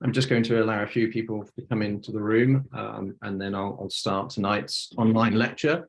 I'm just going to allow a few people to come into the room, and then I'll start tonight's online lecture.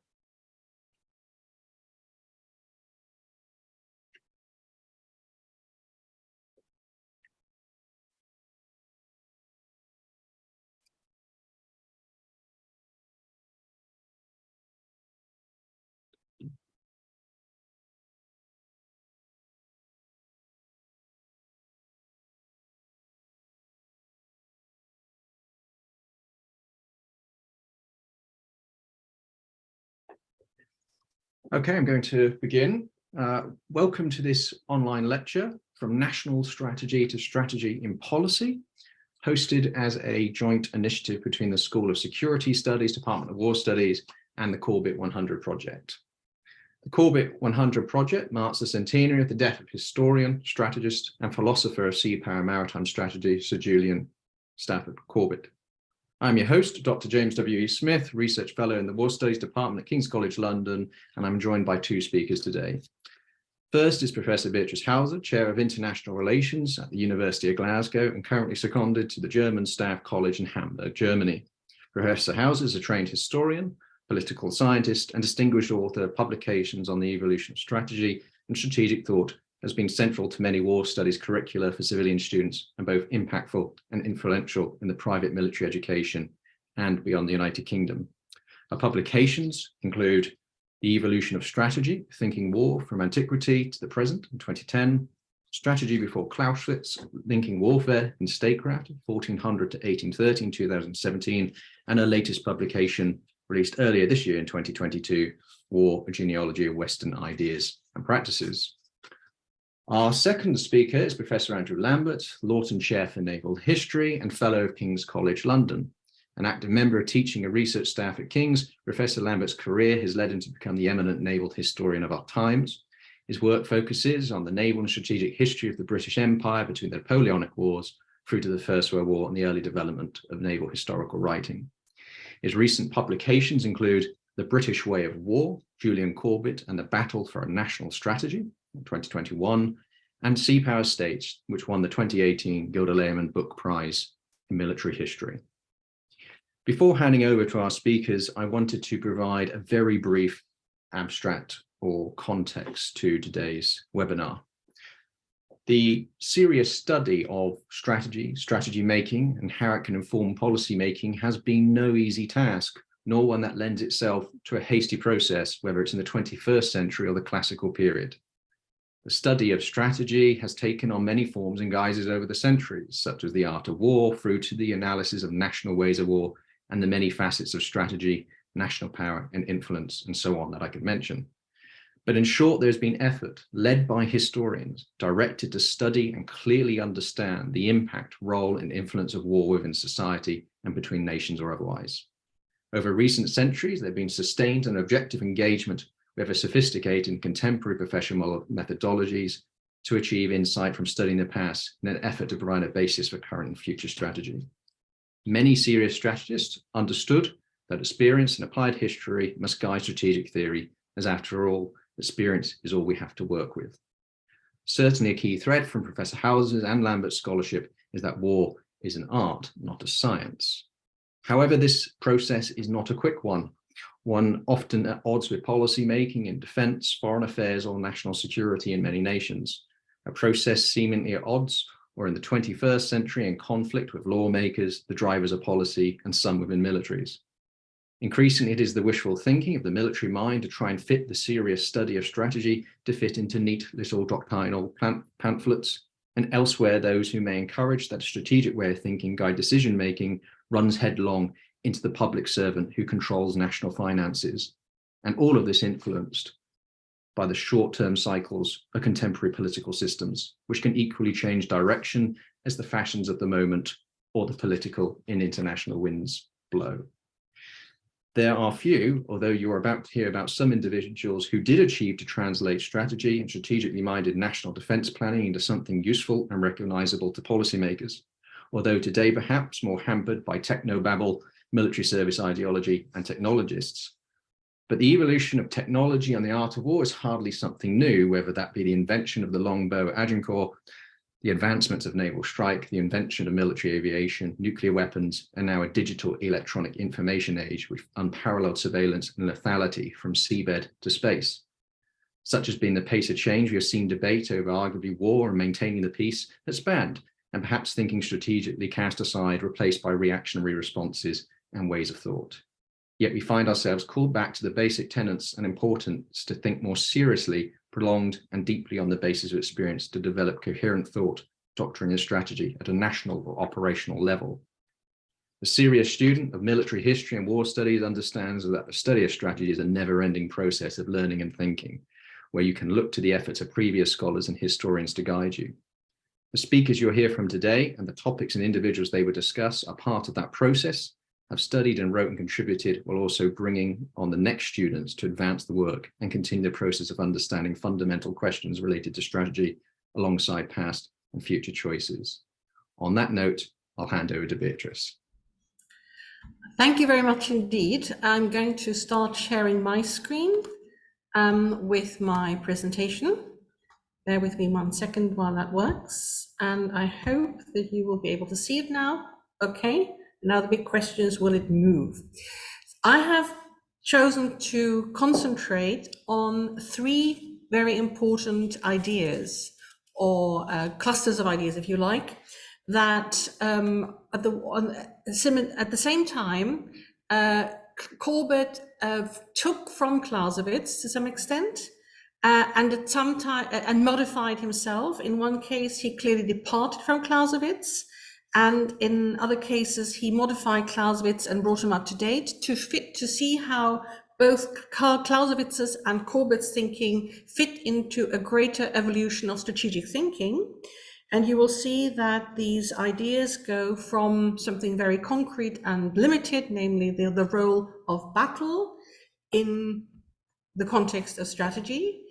Okay, I'm going to begin. Welcome to this online lecture from National Strategy to Strategy in Policy, hosted as a joint initiative between the School of Security Studies, Department of War Studies, and the Corbett 100 Project. The Corbett 100 Project marks the centenary of the death of historian, strategist, and philosopher of sea power maritime strategy, Sir Julian Stafford Corbett. I'm your host, Dr. James W.E. Smith, Research Fellow in the War Studies Department at King's College London, and I'm joined by two speakers today. First is Professor Beatrice Hauser, Chair of International Relations at the University of Glasgow and currently seconded to the German Staff College in Hamburg, Germany. Professor Hauser is a trained historian, political scientist, and distinguished author of publications on the evolution of strategy and strategic thought, has been central to many war studies curricula for civilian students and both impactful and influential in the private military education and beyond the United Kingdom. Her publications include The Evolution of Strategy, Thinking War from Antiquity to the Present in 2010, Strategy Before Clausewitz, Linking Warfare in Statecraft, 1400 to 1830 in 2017, and her latest publication released earlier this year in 2022, War, A Genealogy of Western Ideas and Practices. Our second speaker is Professor Andrew Lambert, Lawton Chair for Naval History and Fellow of King's College London. An active member of teaching and research staff at King's, Professor Lambert's career has led him to become the eminent naval historian of our times. His work focuses on the naval and strategic history of the British Empire between the Napoleonic Wars through to the First World War and the early development of naval historical writing. His recent publications include The British Way of War, Julian Corbett and the Battle for a National Strategy, 2021, and Sea Power States, which won the 2018 Gilder Lehrman Book Prize in Military History. Before handing over to our speakers, I wanted to provide a very brief abstract or context to today's webinar. The serious study of strategy making, and how it can inform policy making has been no easy task, nor one that lends itself to a hasty process, whether it's in the 21st century or the classical period. The study of strategy has taken on many forms and guises over the centuries, such as the art of war, through to the analysis of national ways of war, and the many facets of strategy, national power and influence, and so on that I could mention. But in short, there's been effort led by historians directed to study and clearly understand the impact, role, and influence of war within society and between nations or otherwise. Over recent centuries, there have been sustained and objective engagement with a sophisticated and contemporary professional methodologies to achieve insight from studying the past in an effort to provide a basis for current and future strategy. Many serious strategists understood that experience and applied history must guide strategic theory, as after all, experience is all we have to work with. Certainly a key thread from Professor Hauser's and Lambert's scholarship is that war is an art, not a science. However, this process is not a quick one often at odds with policy making in defense, foreign affairs, or national security in many nations. A process seemingly at odds, or in the 21st century in conflict with lawmakers, the drivers of policy, and some within militaries. Increasingly, it is the wishful thinking of the military mind to try and fit the serious study of strategy to fit into neat little doctrinal pamphlets, and elsewhere those who may encourage that a strategic way of thinking guide decision-making runs headlong into the public servant who controls national finances, and all of this influenced by the short-term cycles of contemporary political systems, which can equally change direction as the fashions of the moment or the political and international winds blow. There are few, although you're about to hear about some individuals who did achieve to translate strategy and strategically minded national defense planning into something useful and recognizable to policymakers, although today perhaps more hampered by technobabble, military service ideology, and technologists. But the evolution of technology and the art of war is hardly something new, whether that be the invention of the longbow at Agincourt, The advancements of naval strike, the invention of military aviation, nuclear weapons, and now a digital electronic information age with unparalleled surveillance and lethality from seabed to space. Such has been the pace of change, we have seen debate over arguably war and maintaining the peace has spanned, and perhaps thinking strategically cast aside, replaced by reactionary responses and ways of thought. Yet we find ourselves called back to the basic tenets and importance to think more seriously, prolonged and deeply on the basis of experience to develop coherent thought, doctrine and strategy at a national or operational level. The serious student of military history and war studies understands that the study of strategy is a never-ending process of learning and thinking, where you can look to the efforts of previous scholars and historians to guide you. The speakers you'll hear from today and the topics and individuals they will discuss are part of that process, have studied and wrote and contributed, while also bringing on the next students to advance the work and continue the process of understanding fundamental questions related to strategy alongside past and future choices. On that note, I'll hand over to Beatrice. Thank you very much indeed. I'm going to start sharing my screen with my presentation. Bear with me 1 second while that works. And I hope that you will be able to see it now. Okay. Now the big question is, will it move? I have chosen to concentrate on 3 very important ideas, or clusters of ideas, if you like, that at the same time, Corbett took from Clausewitz to some extent, and at some time and modified himself. In one case, he clearly departed from Clausewitz, and in other cases, he modified Clausewitz and brought him up to date to see how both Clausewitz's and Corbett's thinking fit into a greater evolution of strategic thinking. And you will see that these ideas go from something very concrete and limited, namely the role of battle in the context of strategy,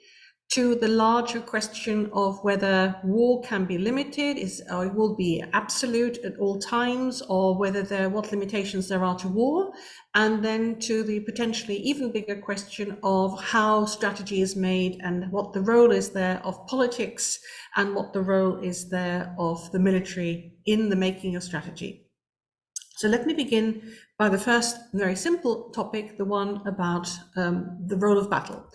to the larger question of whether war can be limited, or it will be absolute at all times, or whether what limitations there are to war, and then to the potentially even bigger question of how strategy is made and what the role is there of politics and what the role is there of the military in the making of strategy. So let me begin by the first very simple topic, the one about the role of battle.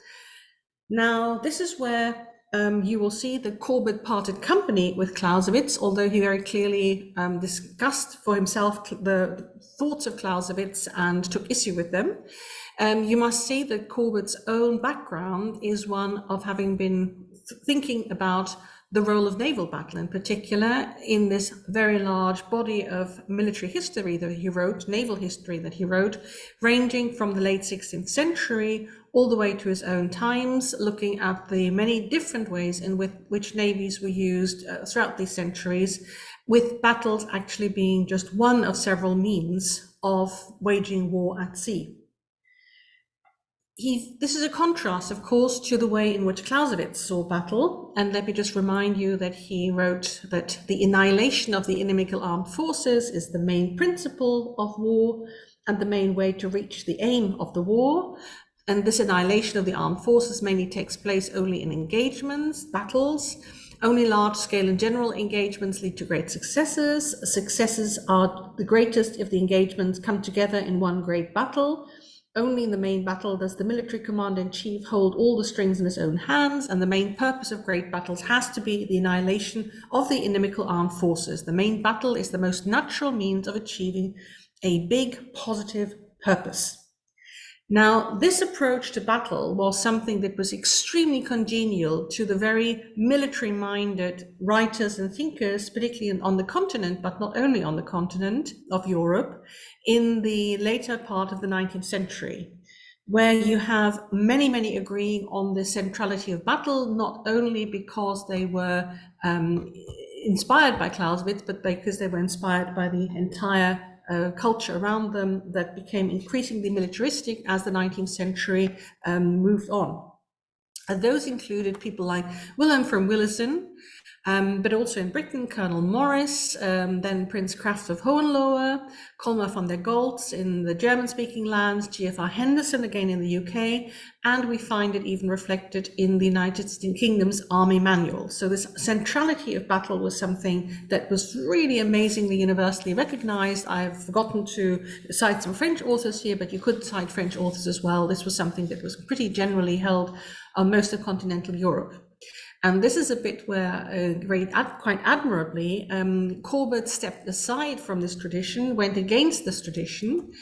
Now, this is where you will see that Corbett parted company with Clausewitz, although he very clearly discussed for himself the thoughts of Clausewitz and took issue with them. You must see that Corbett's own background is one of having been thinking about the role of naval battle, in particular, in this very large body of military history that he wrote, naval history that he wrote, ranging from the late 16th century all the way to his own times, looking at the many different ways in which navies were used throughout these centuries, with battles actually being just one of several means of waging war at sea. This is a contrast, of course, to the way in which Clausewitz saw battle. And let me just remind you that he wrote that the annihilation of the inimical armed forces is the main principle of war and the main way to reach the aim of the war. And this annihilation of the armed forces mainly takes place only in engagements, battles. Only large-scale and general engagements lead to great successes. Successes are the greatest if the engagements come together in one great battle. Only in the main battle does the military commander-in-chief hold all the strings in his own hands, and the main purpose of great battles has to be the annihilation of the inimical armed forces. The main battle is the most natural means of achieving a big positive purpose. Now, this approach to battle was something that was extremely congenial to the very military-minded writers and thinkers, particularly on the continent, but not only on the continent of Europe, in the later part of the 19th century, where you have many, many agreeing on the centrality of battle, not only because they were inspired by Clausewitz, but because they were inspired by the entire culture around them that became increasingly militaristic as the 19th century moved on. And those included people like Wilhelm von Willesen, but also in Britain, Colonel Morris, then Prince Kraft of Hohenlohe, Colmar von der Goltz in the German-speaking lands, GFR Henderson again in the UK, and we find it even reflected in the United Kingdom's Army Manual. So this centrality of battle was something that was really amazingly universally recognized. I've forgotten to cite some French authors here, but you could cite French authors as well. This was something that was pretty generally held on most of continental Europe. And this is a bit where, quite admirably, Corbett stepped aside from this tradition, went against this tradition,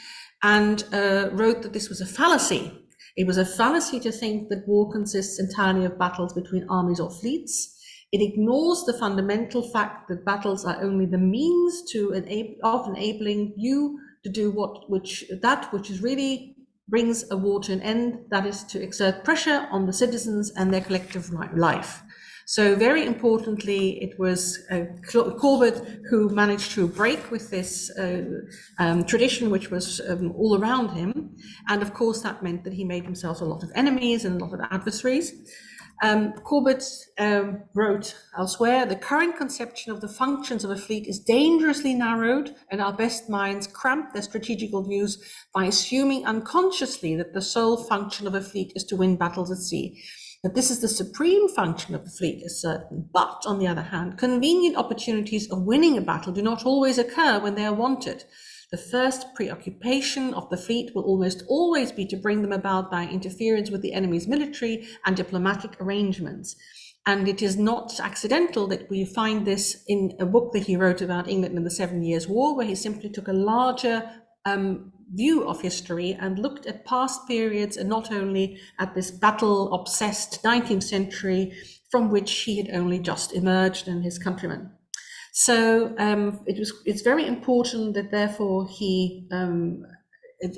and wrote that this was a fallacy. It was a fallacy to think that war consists entirely of battles between armies or fleets. It ignores the fundamental fact that battles are only the means of enabling you to do which is really brings a war to an end, that is to exert pressure on the citizens and their collective life. So very importantly, it was Corbett who managed to break with this tradition, which was all around him. And of course, that meant that he made himself a lot of enemies and a lot of adversaries. Corbett wrote elsewhere, the current conception of the functions of a fleet is dangerously narrowed, and our best minds cramp their strategical views by assuming unconsciously that the sole function of a fleet is to win battles at sea. That this is the supreme function of the fleet is certain, but on the other hand, convenient opportunities of winning a battle do not always occur when they are wanted. The first preoccupation of the fleet will almost always be to bring them about by interference with the enemy's military and diplomatic arrangements. And it is not accidental that we find this in a book that he wrote about England in the 7 Years' War, where he simply took a larger view of history and looked at past periods and not only at this battle-obsessed 19th century from which he had only just emerged and his countrymen. So it's very important that therefore he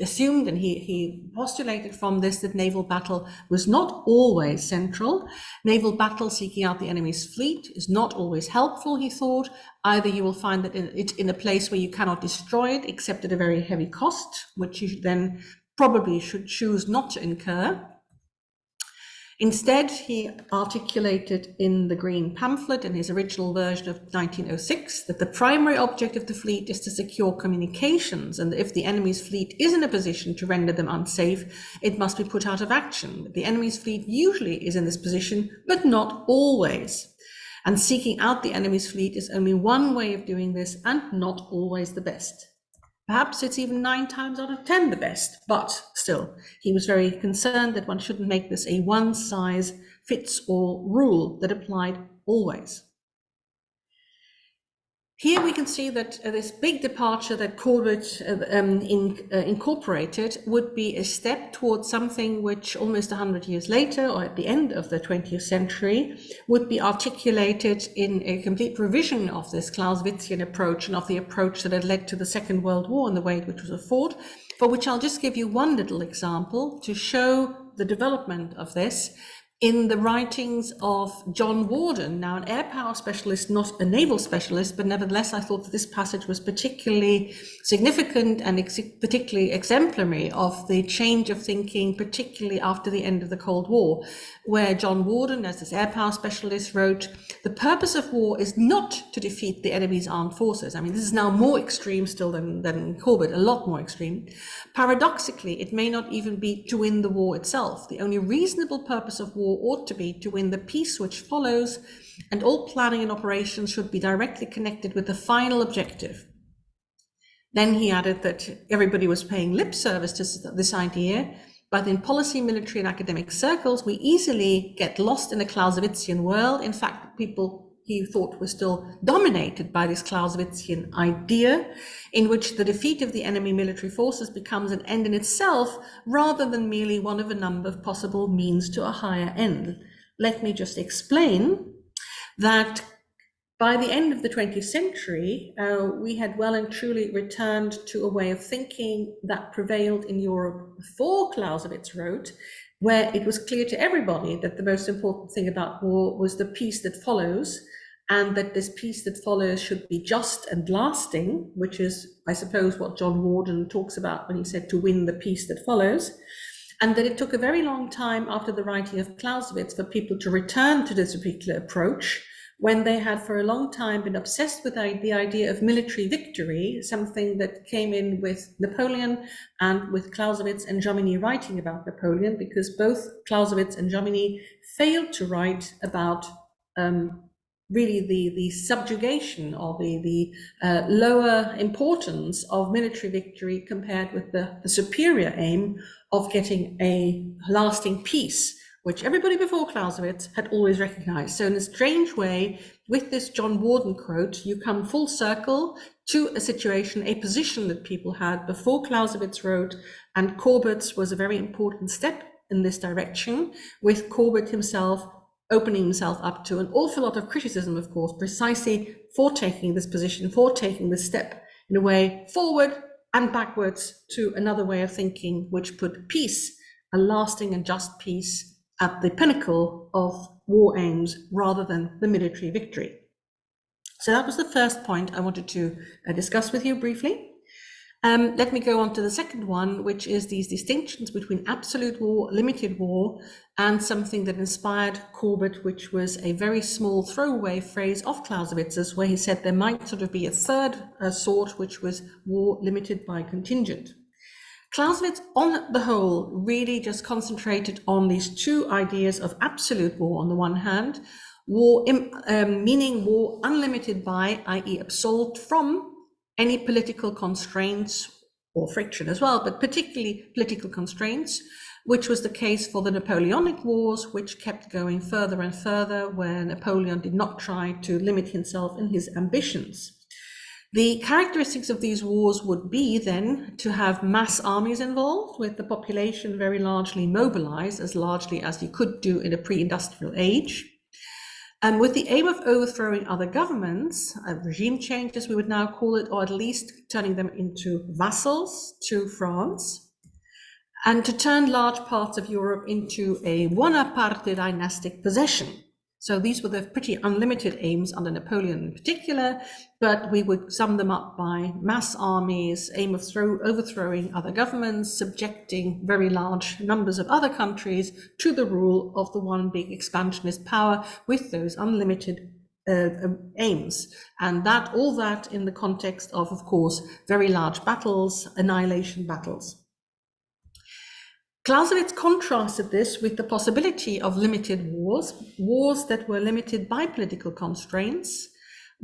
assumed and he postulated from this that naval battle was not always central. Naval battle seeking out the enemy's fleet is not always helpful, he thought. Either you will find that it's in a place where you cannot destroy it except at a very heavy cost, which you then probably should choose not to incur. Instead, he articulated in the Green Pamphlet, in his original version of 1906, that the primary object of the fleet is to secure communications, and if the enemy's fleet is in a position to render them unsafe, it must be put out of action. The enemy's fleet usually is in this position, but not always. And seeking out the enemy's fleet is only one way of doing this, and not always the best. Perhaps it's even 9 times out of 10 the best, but still, he was very concerned that one shouldn't make this a one-size-fits-all rule that applied always. Here we can see that this big departure that Corbett incorporated would be a step towards something which almost 100 years later, or at the end of the 20th century, would be articulated in a complete revision of this Clausewitzian approach and of the approach that had led to the Second World War and the way in which it was fought, for which I'll just give you one little example to show the development of this in the writings of John Warden, now an air power specialist, not a naval specialist, but nevertheless I thought that this passage was particularly significant and particularly exemplary of the change of thinking, particularly after the end of the Cold War, where John Warden, as this air power specialist, wrote, "The purpose of war is not to defeat the enemy's armed forces." I mean, this is now more extreme still than Corbett, a lot more extreme. "Paradoxically, it may not even be to win the war itself. The only reasonable purpose of war ought to be to win the peace which follows, and all planning and operations should be directly connected with the final objective." Then he added that everybody was paying lip service to this idea, but in policy, military, and academic circles, we easily get lost in a Clausewitzian world. In fact, people he thought were still dominated by this Clausewitzian idea, in which the defeat of the enemy military forces becomes an end in itself, rather than merely one of a number of possible means to a higher end. Let me just explain that by the end of the 20th century, we had well and truly returned to a way of thinking that prevailed in Europe before Clausewitz wrote, where it was clear to everybody that the most important thing about war was the peace that follows, and that this peace that follows should be just and lasting, which is, I suppose, what John Warden talks about when he said to win the peace that follows, and that it took a very long time after the writing of Clausewitz for people to return to this particular approach, when they had for a long time been obsessed with the idea of military victory, something that came in with Napoleon and with Clausewitz and Jomini writing about Napoleon, because both Clausewitz and Jomini failed to write about really the subjugation or the lower importance of military victory compared with the superior aim of getting a lasting peace, which everybody before Clausewitz had always recognized. So in a strange way, with this John Warden quote, you come full circle to a situation, a position that people had before Clausewitz wrote, and Corbett's was a very important step in this direction, with Corbett himself opening himself up to an awful lot of criticism, of course, precisely for taking this position, for taking this step in a way forward and backwards to another way of thinking, which put peace, a lasting and just peace, at the pinnacle of war aims rather than the military victory. So that was the first point I wanted to discuss with you briefly. Let me go on to the second one, which is these distinctions between absolute war, limited war, and something that inspired Corbett, which was a very small throwaway phrase of Clausewitz's, where he said there might sort of be a third sort, which was war limited by contingent. Clausewitz, on the whole, really just concentrated on these two ideas of absolute war on the one hand, war meaning war unlimited by, i.e. absolved from, any political constraints or friction as well, but particularly political constraints, which was the case for the Napoleonic Wars, which kept going further and further, where Napoleon did not try to limit himself in his ambitions. The characteristics of these wars would be then to have mass armies involved, with the population very largely mobilized, as largely as you could do in a pre-industrial age. And with the aim of overthrowing other governments, a regime change as we would now call it, or at least turning them into vassals to France, and to turn large parts of Europe into a Bonaparte dynastic possession. So these were the pretty unlimited aims under Napoleon in particular, but we would sum them up by mass armies, aim of overthrowing other governments, subjecting very large numbers of other countries to the rule of the one big expansionist power with those unlimited aims. And that, all that in the context of course, very large battles, annihilation battles. Clausewitz contrasted this with the possibility of limited wars, wars that were limited by political constraints,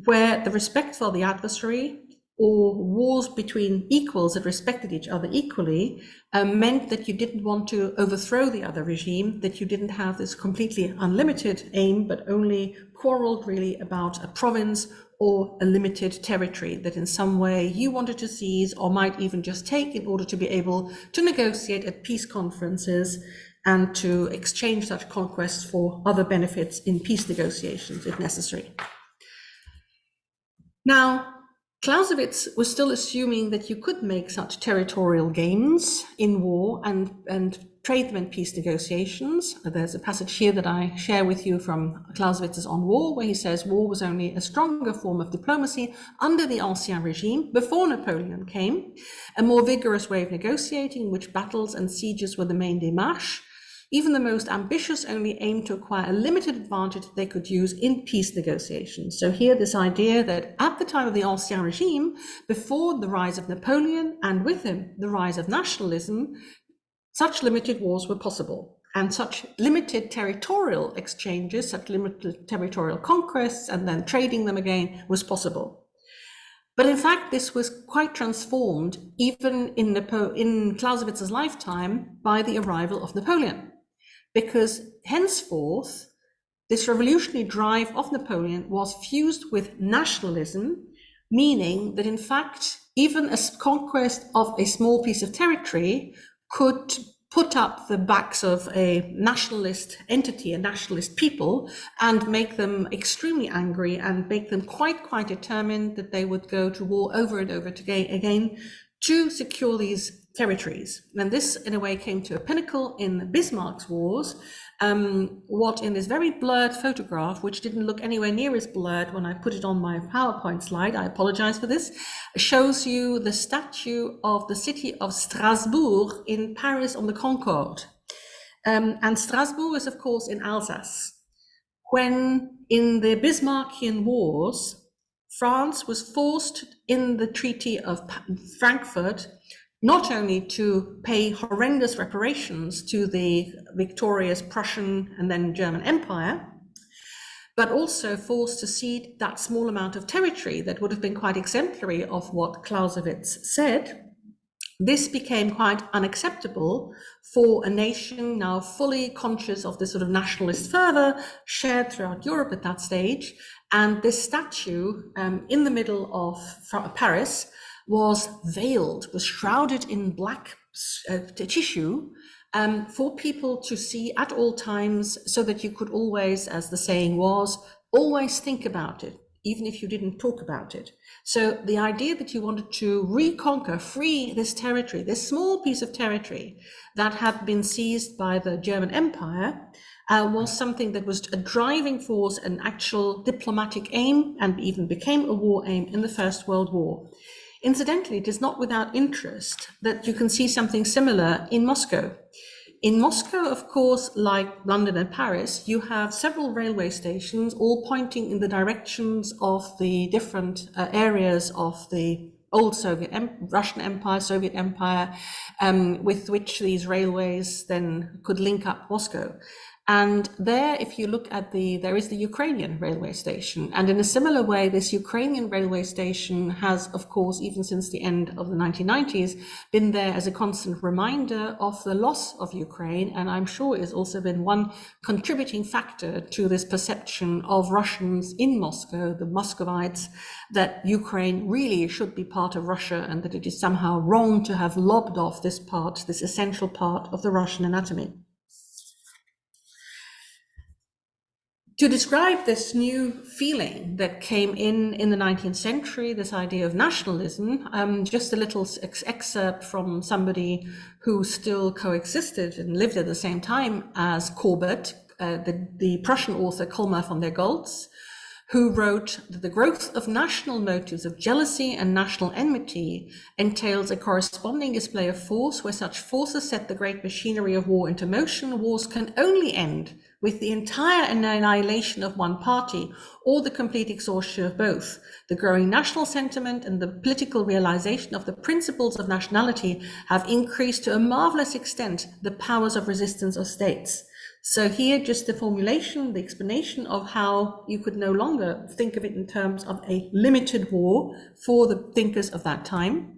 where the respect for the adversary or wars between equals that respected each other equally meant that you didn't want to overthrow the other regime, that you didn't have this completely unlimited aim, but only quarreled really about a province or a limited territory that in some way you wanted to seize or might even just take in order to be able to negotiate at peace conferences and to exchange such conquests for other benefits in peace negotiations if necessary. Now, Clausewitz was still assuming that you could make such territorial gains in war and trade them in peace negotiations. There's a passage here that I share with you from Clausewitz's On War, where he says war was only a stronger form of diplomacy under the Ancien regime before Napoleon came, a more vigorous way of negotiating in which battles and sieges were the main démarche. Even the most ambitious only aimed to acquire a limited advantage they could use in peace negotiations. So here, this idea that at the time of the Ancien regime, before the rise of Napoleon and with him the rise of nationalism, such limited wars were possible, and such limited territorial exchanges, such limited territorial conquests, and then trading them again was possible. But in fact, this was quite transformed even in Clausewitz's lifetime by the arrival of Napoleon, because henceforth, this revolutionary drive of Napoleon was fused with nationalism, meaning that in fact, even a conquest of a small piece of territory could put up the backs of a nationalist entity, a nationalist people, and make them extremely angry and make them quite determined that they would go to war over and over again to secure these territories. And this, in a way, came to a pinnacle in Bismarck's wars, what in this very blurred photograph, which didn't look anywhere near as blurred when I put it on my PowerPoint slide, I apologize for this, shows you the statue of the city of Strasbourg in Paris on the Concorde. And Strasbourg is, of course, in Alsace. when in the Bismarckian Wars, France was forced in the Treaty of Frankfurt not only to pay horrendous reparations to the victorious Prussian and then German Empire, but also forced to cede that small amount of territory that would have been quite exemplary of what Clausewitz said. This became quite unacceptable for a nation now fully conscious of this sort of nationalist fervor shared throughout Europe at that stage. And this statue in the middle of Paris was veiled, was shrouded in black tissue for people to see at all times, so that you could always, as the saying was, always think about it, even if you didn't talk about it. So the idea that you wanted to reconquer, free this territory, this small piece of territory that had been seized by the German Empire, was something that was a driving force, an actual diplomatic aim, and even became a war aim in the First World War. Incidentally, it is not without interest that you can see something similar in Moscow. In Moscow, of course, like London and Paris, you have several railway stations, all pointing in the directions of the different areas of the old Russian Empire, Soviet Empire, with which these railways then could link up Moscow. And there, if you look at there is the Ukrainian railway station. And in a similar way, this Ukrainian railway station has, of course, even since the end of the 1990s, been there as a constant reminder of the loss of Ukraine. And I'm sure it's also been one contributing factor to this perception of Russians in Moscow, the Muscovites, that Ukraine really should be part of Russia and that it is somehow wrong to have lobbed off this essential part of the Russian anatomy. To describe this new feeling that came in the 19th century, this idea of nationalism, just a little excerpt from somebody who still coexisted and lived at the same time as Courbet, the Prussian author Colmar von der Goltz, who wrote that the growth of national motives of jealousy and national enmity entails a corresponding display of force. Where such forces set the great machinery of war into motion, wars can only end with the entire annihilation of one party or the complete exhaustion of both. The growing national sentiment and the political realization of the principles of nationality have increased to a marvelous extent the powers of resistance of states. So here, just the formulation, the explanation of how you could no longer think of it in terms of a limited war for the thinkers of that time.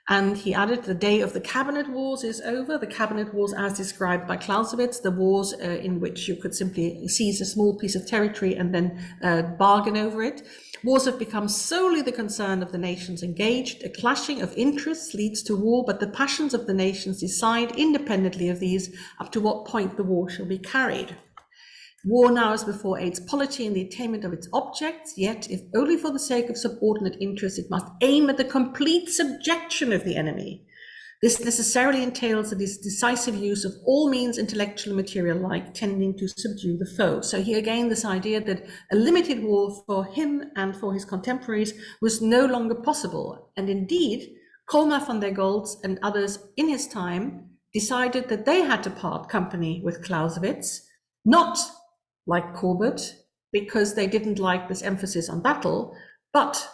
And he added, the day of the cabinet wars is over. The cabinet wars as described by Clausewitz, the wars in which you could simply seize a small piece of territory and then bargain over it. Wars have become solely the concern of the nations engaged. A clashing of interests leads to war, but the passions of the nations decide independently of these up to what point the war shall be carried. War now as before aids polity in the attainment of its objects, yet if only for the sake of subordinate interests, it must aim at the complete subjection of the enemy. This necessarily entails the decisive use of all means, intellectual and material alike, tending to subdue the foe. So here again, this idea that a limited war for him and for his contemporaries was no longer possible. And indeed, Colmar von der Goltz and others in his time decided that they had to part company with Clausewitz, not like Courbet, because they didn't like this emphasis on battle, but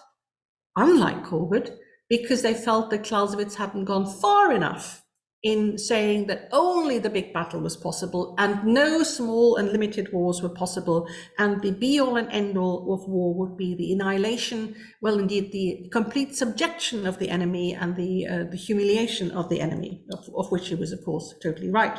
unlike Courbet, because they felt that Clausewitz hadn't gone far enough in saying that only the big battle was possible and no small and limited wars were possible, and the be-all and end-all of war would be the annihilation, well, indeed, the complete subjection of the enemy and the humiliation of the enemy, of which he was, of course, totally right.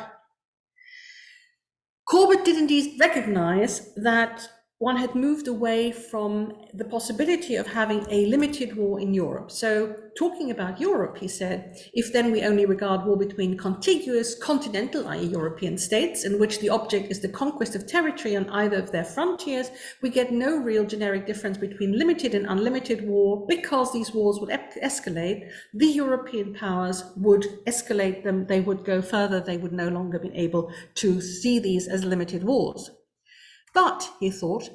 Courbet did indeed recognize that one had moved away from the possibility of having a limited war in Europe. So talking about Europe, he said, if then we only regard war between contiguous continental, i.e. European states, in which the object is the conquest of territory on either of their frontiers, we get no real generic difference between limited and unlimited war, because these wars would escalate. The European powers would escalate them, they would go further, they would no longer be able to see these as limited wars. But, he thought,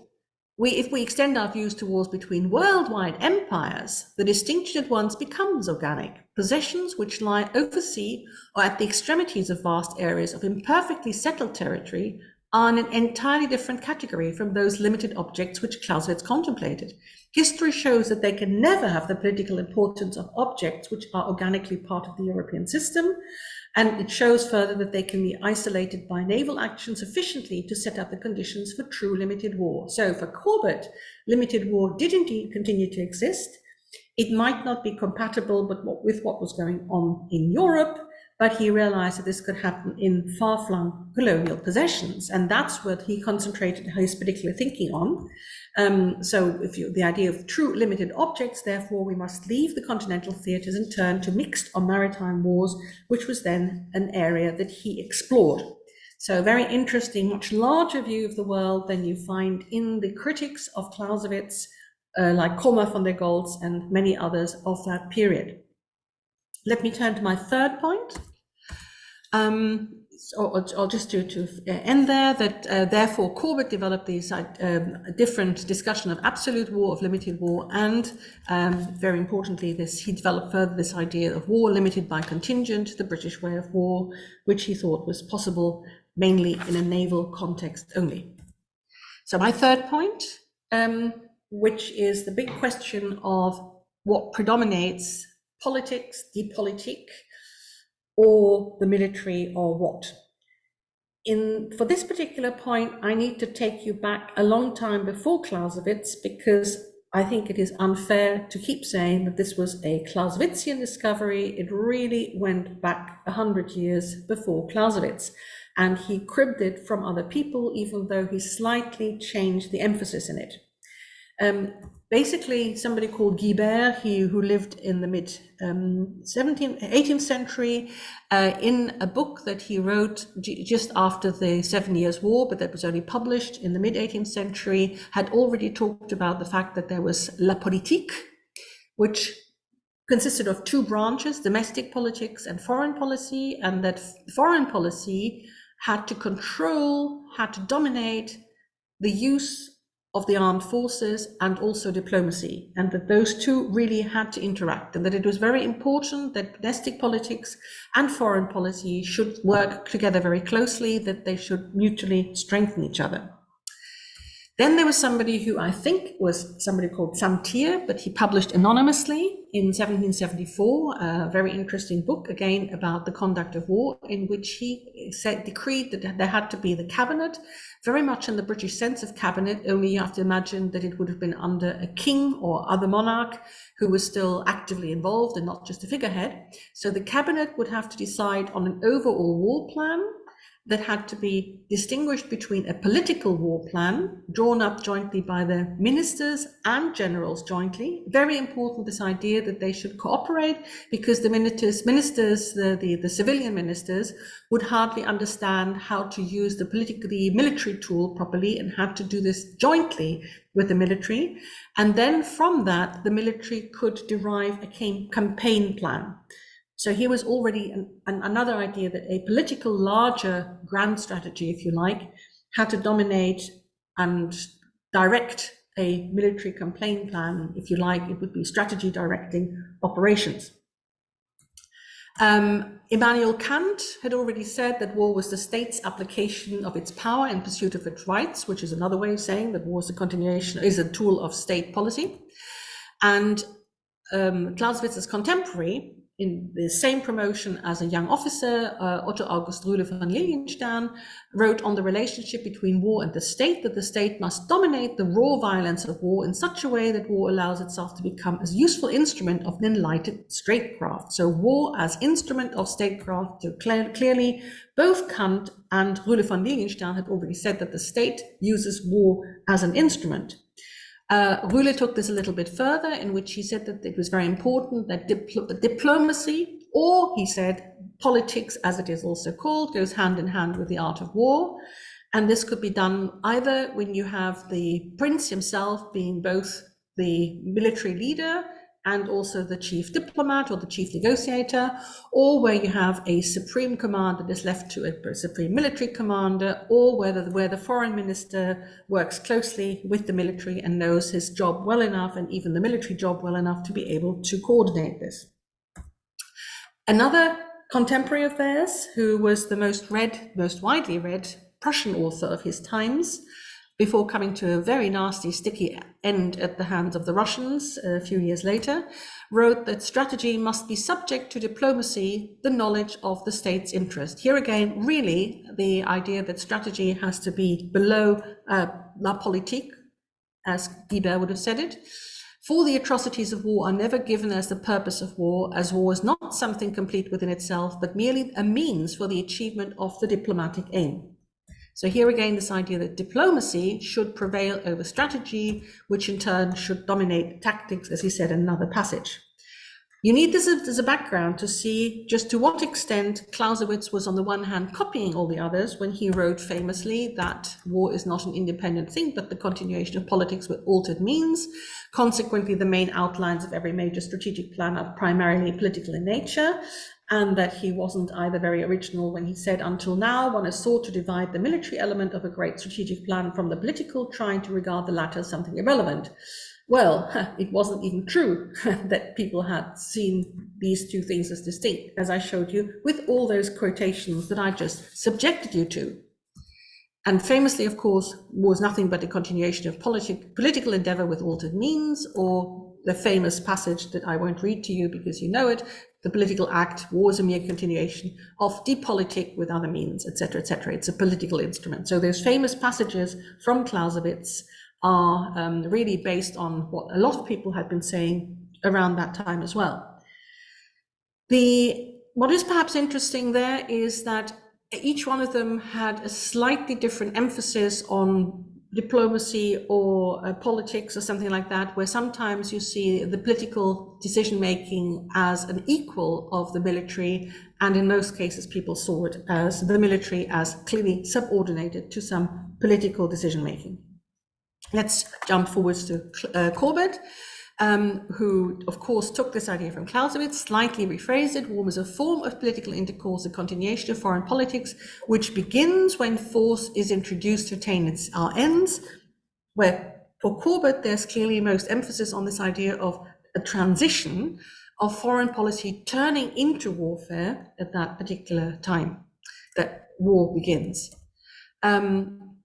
if we extend our views to wars between worldwide empires, the distinction at once becomes organic. Possessions which lie overseas or at the extremities of vast areas of imperfectly settled territory are in an entirely different category from those limited objects which Clausewitz contemplated. History shows that they can never have the political importance of objects which are organically part of the European system, and it shows further that they can be isolated by naval action sufficiently to set up the conditions for true limited war. So for Courbet, limited war did indeed continue to exist. It might not be compatible with what was going on in Europe, but he realized that this could happen in far-flung colonial possessions, and that's what he concentrated his particular thinking on. So the idea of true limited objects, therefore we must leave the continental theatres and turn to mixed or maritime wars, which was then an area that he explored. So very interesting, much larger view of the world than you find in the critics of Clausewitz, like Kolmar von der Goltz and many others of that period. Let me turn to my third point. Or just to end there, that therefore Courbet developed these different discussion of absolute war, of limited war, and very importantly, he developed further this idea of war limited by contingent, the British way of war, which he thought was possible mainly in a naval context only. So my third point, which is the big question of what predominates, politics, die Politik, or the military, or what. For this particular point, I need to take you back a long time before Clausewitz, because I think it is unfair to keep saying that this was a Clausewitzian discovery. It really went back 100 years before Clausewitz, and he cribbed it from other people, even though he slightly changed the emphasis in it. Basically, somebody called Guibert, who lived in the mid-18th century, in a book that he wrote just after the 7 Years' War, but that was only published in the mid-18th century, had already talked about the fact that there was La Politique, which consisted of two branches, domestic politics and foreign policy, and that foreign policy had to control, had to dominate the use of the armed forces and also diplomacy, and that those two really had to interact, and that it was very important that domestic politics and foreign policy should work together very closely, that they should mutually strengthen each other. Then there was somebody who I think was somebody called Samtier, but he published anonymously in 1774, a very interesting book, again, about the conduct of war, in which he decreed that there had to be the cabinet, very much in the British sense of cabinet, only you have to imagine that it would have been under a king or other monarch who was still actively involved and not just a figurehead. So the cabinet would have to decide on an overall war plan that had to be distinguished between a political war plan drawn up jointly by the ministers and generals jointly. Very important, this idea that they should cooperate, because the the civilian ministers would hardly understand how to use the military tool properly, and had to do this jointly with the military. And then from that, the military could derive a campaign plan. So here was already another idea that a political, larger, grand strategy, if you like, had to dominate and direct a military campaign plan, if you like. It would be strategy directing operations. Immanuel Kant had already said that war was the state's application of its power in pursuit of its rights, which is another way of saying that war is a tool of state policy. And Clausewitz's contemporary, in the same promotion as a young officer, Otto August Rühle von Lilienstern, wrote on the relationship between war and the state, that the state must dominate the raw violence of war in such a way that war allows itself to become a useful instrument of an enlightened statecraft. So war as instrument of statecraft. So clearly, both Kant and Rühle von Lilienstern had already said that the state uses war as an instrument. Rühle took this a little bit further, in which he said that it was very important that diplomacy, or he said politics, as it is also called, goes hand in hand with the art of war. And this could be done either when you have the prince himself being both the military leader and also the chief diplomat or the chief negotiator, or where you have a supreme command that is left to a supreme military commander, or where the foreign minister works closely with the military and knows his job well enough, and even the military job well enough, to be able to coordinate this. Another contemporary of theirs, who was the most widely read Prussian author of his times, before coming to a very nasty, sticky end at the hands of the Russians a few years later, wrote that strategy must be subject to diplomacy, the knowledge of the state's interest. Here again, really, the idea that strategy has to be below la politique, as Guibert would have said it. For the atrocities of war are never given as the purpose of war, as war is not something complete within itself, but merely a means for the achievement of the diplomatic aim. So here again, this idea that diplomacy should prevail over strategy, which in turn should dominate tactics, as he said in another passage. You need this as a background to see just to what extent Clausewitz was on the one hand copying all the others when he wrote famously that war is not an independent thing, but the continuation of politics with altered means. Consequently, the main outlines of every major strategic plan are primarily political in nature, and that he wasn't either very original when he said, until now, one has sought to divide the military element of a great strategic plan from the political, trying to regard the latter as something irrelevant. Well, it wasn't even true that people had seen these two things as distinct, as I showed you with all those quotations that I just subjected you to. And famously, of course, was nothing but a continuation of political endeavor with altered means, or the famous passage that I won't read to you because you know it, the political act was a mere continuation of depolitic with other means, etc., etc. It's a political instrument. So those famous passages from Clausewitz are really based on what a lot of people had been saying around that time as well. What is perhaps interesting there is that each one of them had a slightly different emphasis on diplomacy or politics or something like that, where sometimes you see the political decision-making as an equal of the military, and in most cases people saw it as the military as clearly subordinated to some political decision-making. Let's jump forwards to Courbet, who of course took this idea from Clausewitz, slightly rephrased it. War is a form of political intercourse, a continuation of foreign politics, which begins when force is introduced to attain our ends, where for Courbet there's clearly most emphasis on this idea of a transition of foreign policy turning into warfare at that particular time that war begins.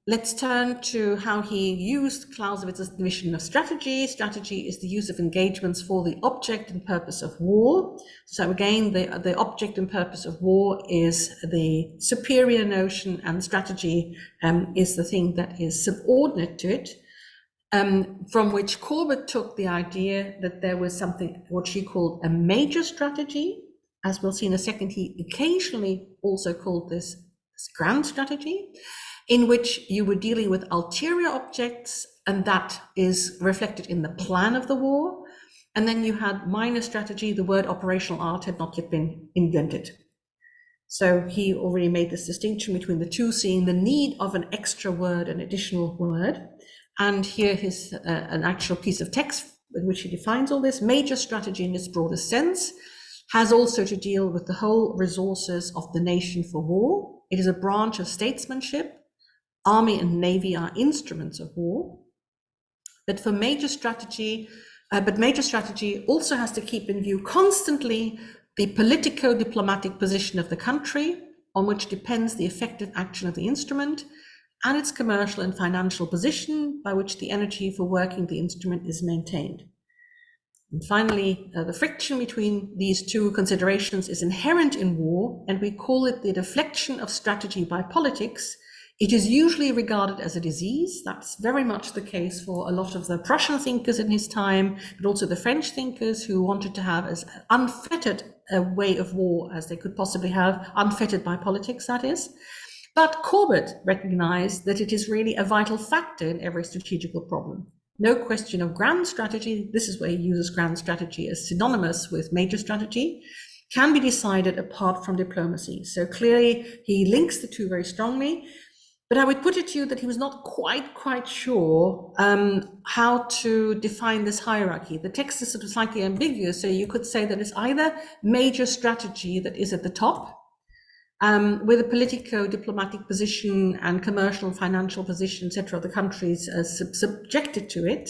Let's turn to how he used Clausewitz's definition of strategy. Strategy is the use of engagements for the object and purpose of war. So again, the object and purpose of war is the superior notion, and strategy is the thing that is subordinate to it, from which Courbet took the idea that there was something, what she called a major strategy. As we'll see in a second, he occasionally also called this grand strategy, in which you were dealing with ulterior objects, and that is reflected in the plan of the war. And then you had minor strategy. The word operational art had not yet been invented. So he already made this distinction between the two, seeing the need of an extra word, an additional word. And here is an actual piece of text in which he defines all this. Major strategy in its broadest sense has also to deal with the whole resources of the nation for war. It is a branch of statesmanship. Army and navy are instruments of war, but major strategy also has to keep in view constantly the politico-diplomatic position of the country, on which depends the effective action of the instrument, and its commercial and financial position, by which the energy for working the instrument is maintained. And finally, the friction between these two considerations is inherent in war, and we call it the deflection of strategy by politics. It is usually regarded as a disease. That's very much the case for a lot of the Prussian thinkers in his time, but also the French thinkers who wanted to have as unfettered a way of war as they could possibly have, unfettered by politics, that is. But Courbet recognized that it is really a vital factor in every strategical problem. No question of grand strategy, this is where he uses grand strategy as synonymous with major strategy, can be decided apart from diplomacy. So clearly he links the two very strongly. But I would put it to you that he was not quite sure how to define this hierarchy. The text is sort of slightly ambiguous, so you could say that it's either major strategy that is at the top, with a politico-diplomatic position and commercial and financial position, etc., of the countries subjected to it,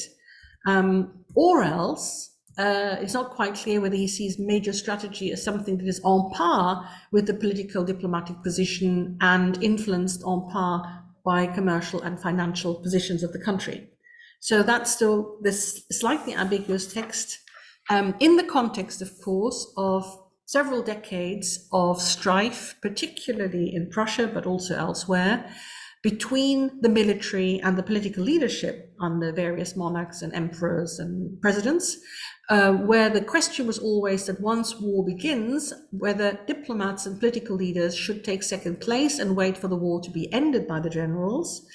or else it's not quite clear whether he sees major strategy as something that is on par with the political diplomatic position and influenced on par by commercial and financial positions of the country. So that's still this slightly ambiguous text in the context, of course, of several decades of strife, particularly in Prussia, but also elsewhere, between the military and the political leadership under various monarchs and emperors and presidents, where the question was always that once war begins, whether diplomats and political leaders should take second place and wait for the war to be ended by the generals.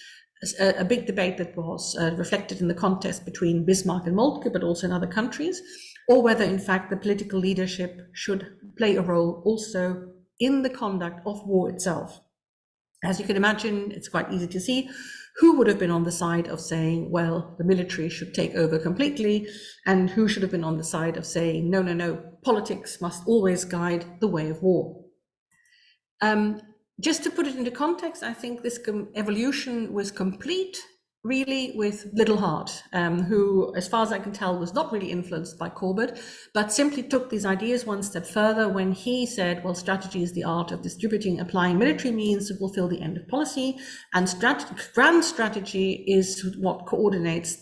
A big debate that was reflected in the contest between Bismarck and Moltke, but also in other countries, or whether in fact the political leadership should play a role also in the conduct of war itself. As you can imagine, it's quite easy to see who would have been on the side of saying, well, the military should take over completely, and who should have been on the side of saying, no, no, no, politics must always guide the way of war. Just to put it into context, I think this evolution was complete really with Liddell Hart, who, as far as I can tell, was not really influenced by Corbett, but simply took these ideas one step further when he said, well, strategy is the art of distributing, applying military means to fulfill the end of policy, and grand strategy is what coordinates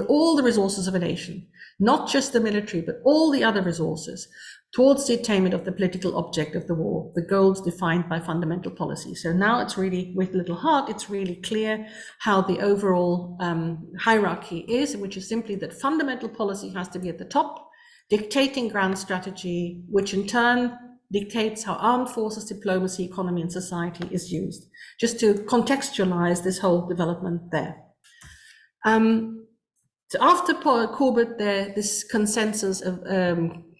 all the resources of a nation, not just the military, but all the other resources, towards the attainment of the political object of the war, the goals defined by fundamental policy. So now it's really, with Liddell Hart, it's really clear how the overall hierarchy is, which is simply that fundamental policy has to be at the top, dictating grand strategy, which in turn dictates how armed forces, diplomacy, economy, and society is used. Just to contextualize this whole development there. So after Corbett, this consensus of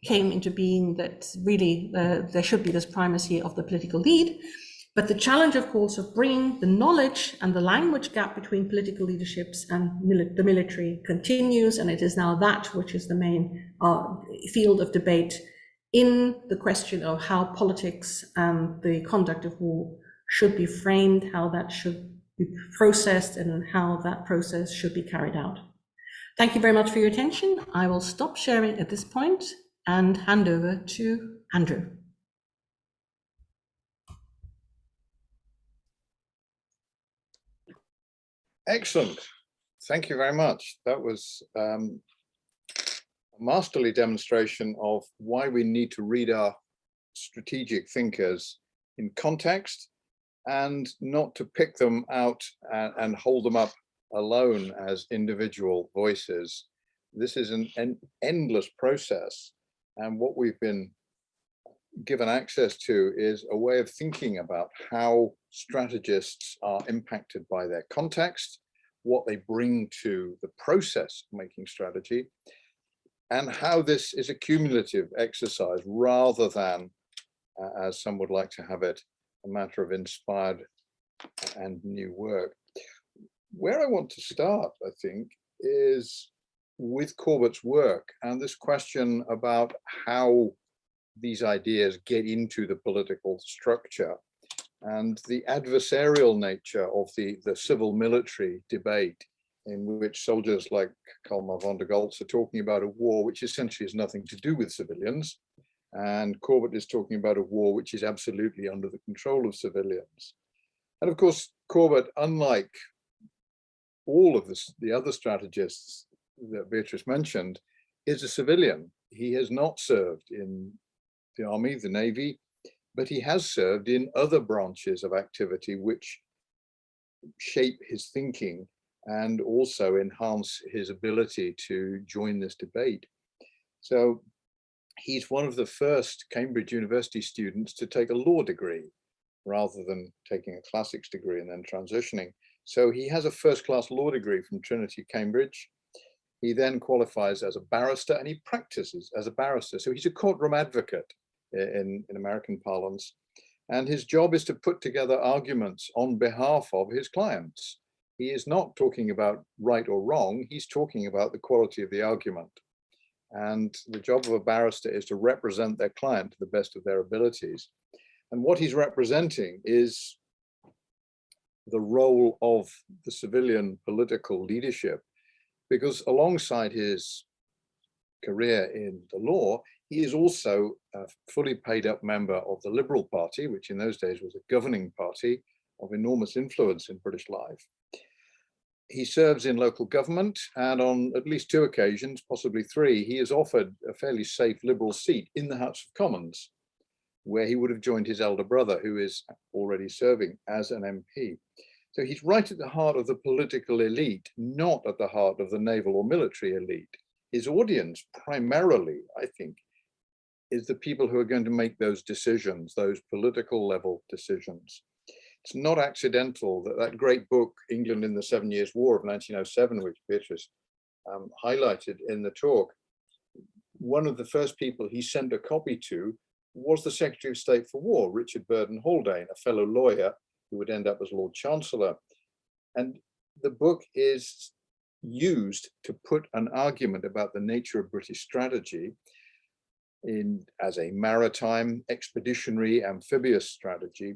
came into being that really there should be this primacy of the political lead. But the challenge, of course, of bringing the knowledge and the language gap between political leaderships and the military continues, and it is now that which is the main field of debate in the question of how politics and the conduct of war should be framed, how that should be processed, and how that process should be carried out. Thank you very much for your attention. I will stop sharing at this point and hand over to Andrew. Excellent. Thank you very much. That was a masterly demonstration of why we need to read our strategic thinkers in context and not to pick them out and hold them up alone as individual voices. This is an endless process. And what we've been given access to is a way of thinking about how strategists are impacted by their context, what they bring to the process of making strategy, and how this is a cumulative exercise rather than, as some would like to have it, a matter of inspired and new work. Where I want to start, I think, is with Corbett's work and this question about how these ideas get into the political structure and the adversarial nature of the civil-military debate, in which soldiers like Kalmar von der Goltz are talking about a war which essentially has nothing to do with civilians, and Corbett is talking about a war which is absolutely under the control of civilians. And of course, Corbett, unlike all of the other strategists that Beatrice mentioned, is a civilian. He has not served in the army, the navy, but he has served in other branches of activity which shape his thinking and also enhance his ability to join this debate. So he's one of the first Cambridge University students to take a law degree rather than taking a classics degree and then transitioning. So he has a first-class law degree from Trinity, Cambridge. He then qualifies as a barrister and he practices as a barrister. So he's a courtroom advocate in American parlance. And his job is to put together arguments on behalf of his clients. He is not talking about right or wrong, he's talking about the quality of the argument. And the job of a barrister is to represent their client to the best of their abilities. And what he's representing is the role of the civilian political leadership, because alongside his career in the law, he is also a fully paid up member of the Liberal Party, which in those days was a governing party of enormous influence in British life. He serves in local government, and on at least 2 occasions, possibly 3, he is offered a fairly safe Liberal seat in the House of Commons, where he would have joined his elder brother, who is already serving as an MP. So he's right at the heart of the political elite, not at the heart of the naval or military elite. His audience primarily, I think, is the people who are going to make those decisions, those political level decisions. It's not accidental that that great book, England in the 7 Years' War of 1907, which Beatrice highlighted in the talk, one of the first people he sent a copy to was the Secretary of State for War, Richard Burden Haldane, a fellow lawyer who would end up as Lord Chancellor. And the book is used to put an argument about the nature of British strategy as a maritime, expeditionary, amphibious strategy.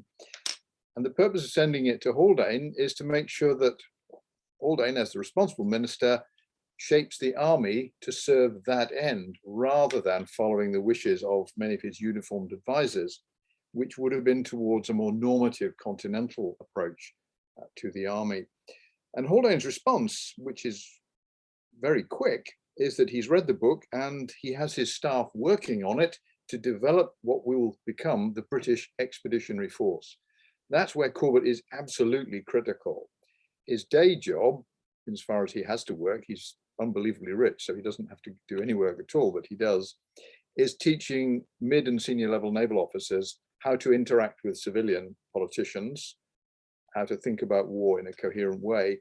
And the purpose of sending it to Haldane is to make sure that Haldane, as the responsible minister, shapes the army to serve that end rather than following the wishes of many of his uniformed advisors, which would have been towards a more normative continental approach to the army. And Haldane's response, which is very quick, is that he's read the book and he has his staff working on it to develop what will become the British Expeditionary Force. That's where Corbett is absolutely critical. His day job, as far as he has to work, he's unbelievably rich, so he doesn't have to do any work at all, but he does, is teaching mid and senior level naval officers how to interact with civilian politicians, how to think about war in a coherent way.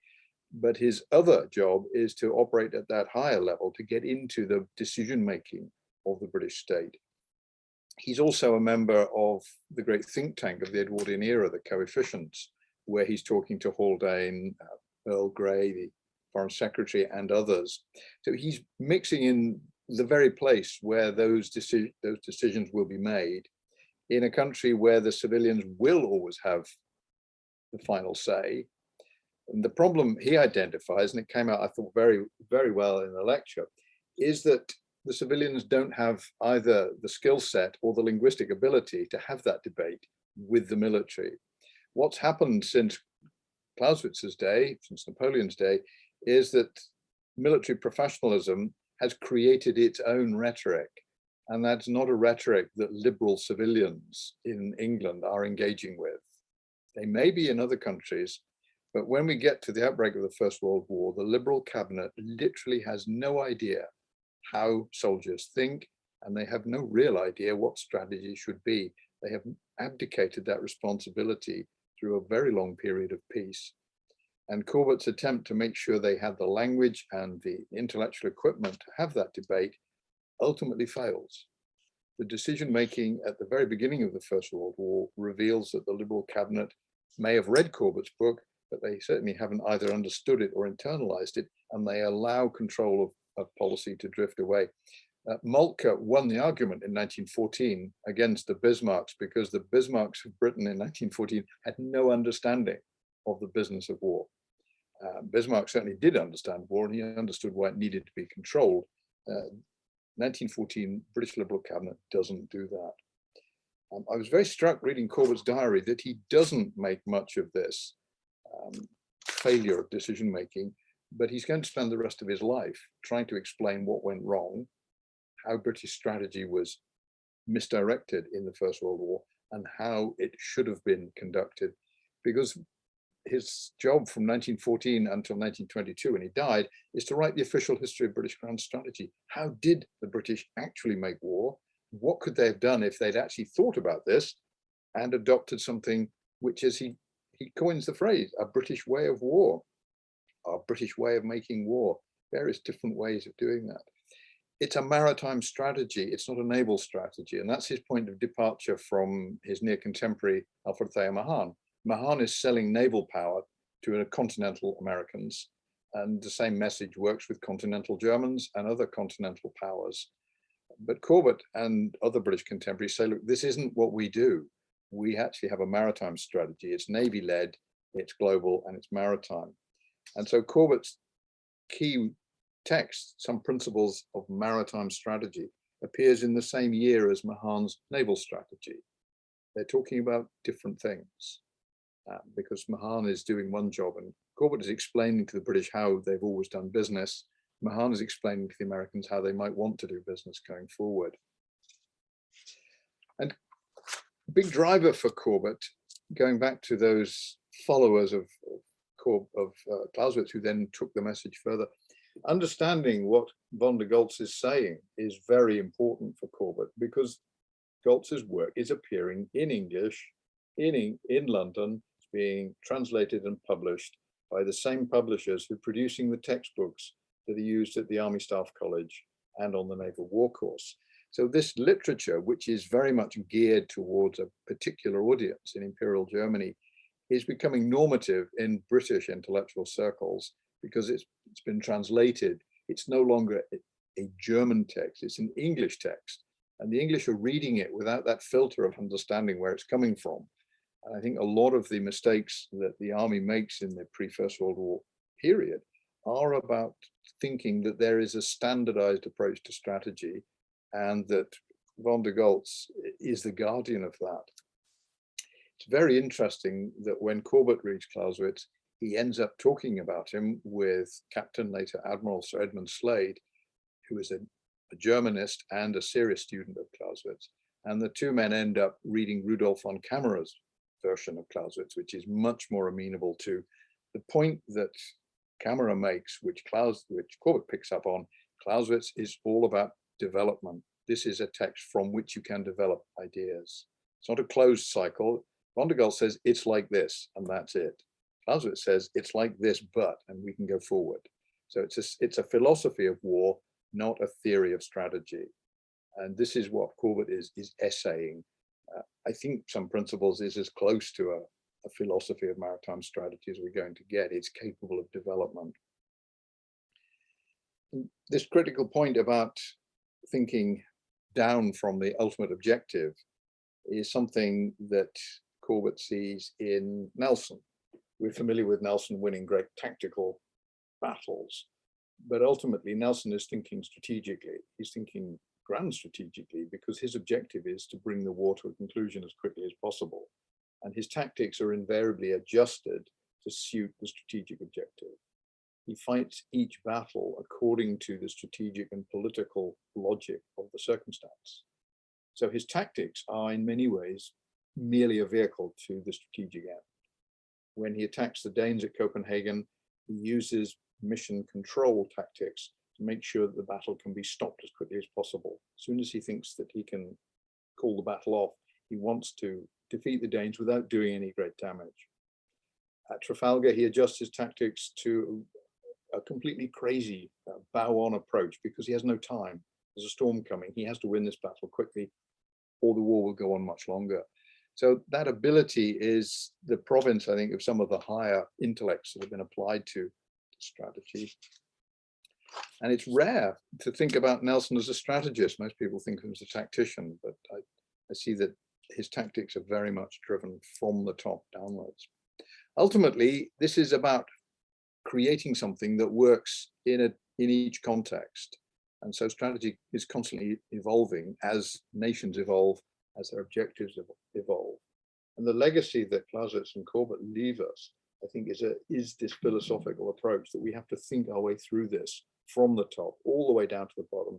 But his other job is to operate at that higher level to get into the decision-making of the British state. He's also a member of the great think tank of the Edwardian era, the Coefficients, where he's talking to Haldane, Earl Grey, the Foreign Secretary, and others. So he's mixing in the very place where those decisions will be made in a country where the civilians will always have the final say. And the problem he identifies, and it came out, I thought, very, very well in the lecture, is that the civilians don't have either the skill set or the linguistic ability to have that debate with the military. What's happened since Clausewitz's day, since Napoleon's day, is that military professionalism has created its own rhetoric. And that's not a rhetoric that liberal civilians in England are engaging with. They may be in other countries, but when we get to the outbreak of the First World War, the Liberal cabinet literally has no idea how soldiers think, and they have no real idea what strategy should be. They have abdicated that responsibility through a very long period of peace. And Corbett's attempt to make sure they had the language and the intellectual equipment to have that debate ultimately fails. The decision-making at the very beginning of the First World War reveals that the Liberal cabinet may have read Corbett's book, but they certainly haven't either understood it or internalized it, and they allow control of policy to drift away. Moltke won the argument in 1914 against the Bismarcks because the Bismarcks of Britain in 1914 had no understanding of the business of war. Bismarck certainly did understand war, and he understood why it needed to be controlled. 1914 British Liberal cabinet doesn't do that. I was very struck reading Corbett's diary that he doesn't make much of this failure of decision making, but he's going to spend the rest of his life trying to explain what went wrong, how British strategy was misdirected in the First World War, and how it should have been conducted. Because his job from 1914 until 1922, when he died, is to write the official history of British grand strategy. How did the British actually make war? What could they have done if they'd actually thought about this and adopted something which, as he coins the phrase, a British way of war, a British way of making war, various different ways of doing that. It's a maritime strategy, it's not a naval strategy. And that's his point of departure from his near contemporary Alfred Thayer Mahan. Mahan is selling naval power to continental Americans, and the same message works with continental Germans and other continental powers. But Corbett and other British contemporaries say, look, this isn't what we do. We actually have a maritime strategy. It's Navy-led, it's global, and it's maritime. And so Corbett's key text, Some Principles of Maritime Strategy, appears in the same year as Mahan's naval strategy. They're talking about different things because Mahan is doing one job and Corbett is explaining to the British how they've always done business. Mahan is explaining to the Americans how they might want to do business going forward. And a big driver for Corbett, going back to those followers of Clausewitz, who then took the message further, understanding what von der Goltz is saying is very important for Corbett, because Goltz's work is appearing in English in London, it's being translated and published by the same publishers who are producing the textbooks that are used at the Army Staff College and on the Naval War Course. So this literature, which is very much geared towards a particular audience in Imperial Germany, is becoming normative in British intellectual circles because it's been translated. It's no longer a German text, it's an English text. And the English are reading it without that filter of understanding where it's coming from. And I think a lot of the mistakes that the army makes in the pre-First World War period are about thinking that there is a standardized approach to strategy and that von der Goltz is the guardian of that. It's very interesting that when Corbett reads Clausewitz, he ends up talking about him with Captain, later Admiral Sir Edmund Slade, who is a Germanist and a serious student of Clausewitz. And the two men end up reading Rudolf von Kammerer's version of Clausewitz, which is much more amenable to the point that Kammerer makes, which Corbett picks up on. Clausewitz is all about development. This is a text from which you can develop ideas. It's not a closed cycle. Von der Goltz says it's like this, and that's it. Clausewitz says it's like this, but, and we can go forward. So it's a philosophy of war, not a theory of strategy. And this is what Corbett is essaying. I think Some Principles is as close to a philosophy of maritime strategy as we're going to get. It's capable of development. This critical point about thinking down from the ultimate objective is something that Corbett sees in Nelson. We're familiar with Nelson winning great tactical battles, but ultimately Nelson is thinking strategically. He's thinking grand strategically because his objective is to bring the war to a conclusion as quickly as possible. And his tactics are invariably adjusted to suit the strategic objective. He fights each battle according to the strategic and political logic of the circumstance. So his tactics are in many ways merely a vehicle to the strategic end. When he attacks the Danes at Copenhagen, he uses mission control tactics to make sure that the battle can be stopped as quickly as possible. As soon as he thinks that he can call the battle off, he wants to defeat the Danes without doing any great damage. At Trafalgar, he adjusts his tactics to a completely crazy bow-on approach because he has no time. There's a storm coming. He has to win this battle quickly or the war will go on much longer. So that ability is the province, I think, of some of the higher intellects that have been applied to strategy. And it's rare to think about Nelson as a strategist. Most people think of him as a tactician, but I see that his tactics are very much driven from the top downwards. Ultimately, this is about creating something that works in each context. And so strategy is constantly evolving as nations evolve, as their objectives evolve. And the legacy that Clausewitz and Corbett leave us, I think, is this philosophical approach that we have to think our way through this from the top all the way down to the bottom.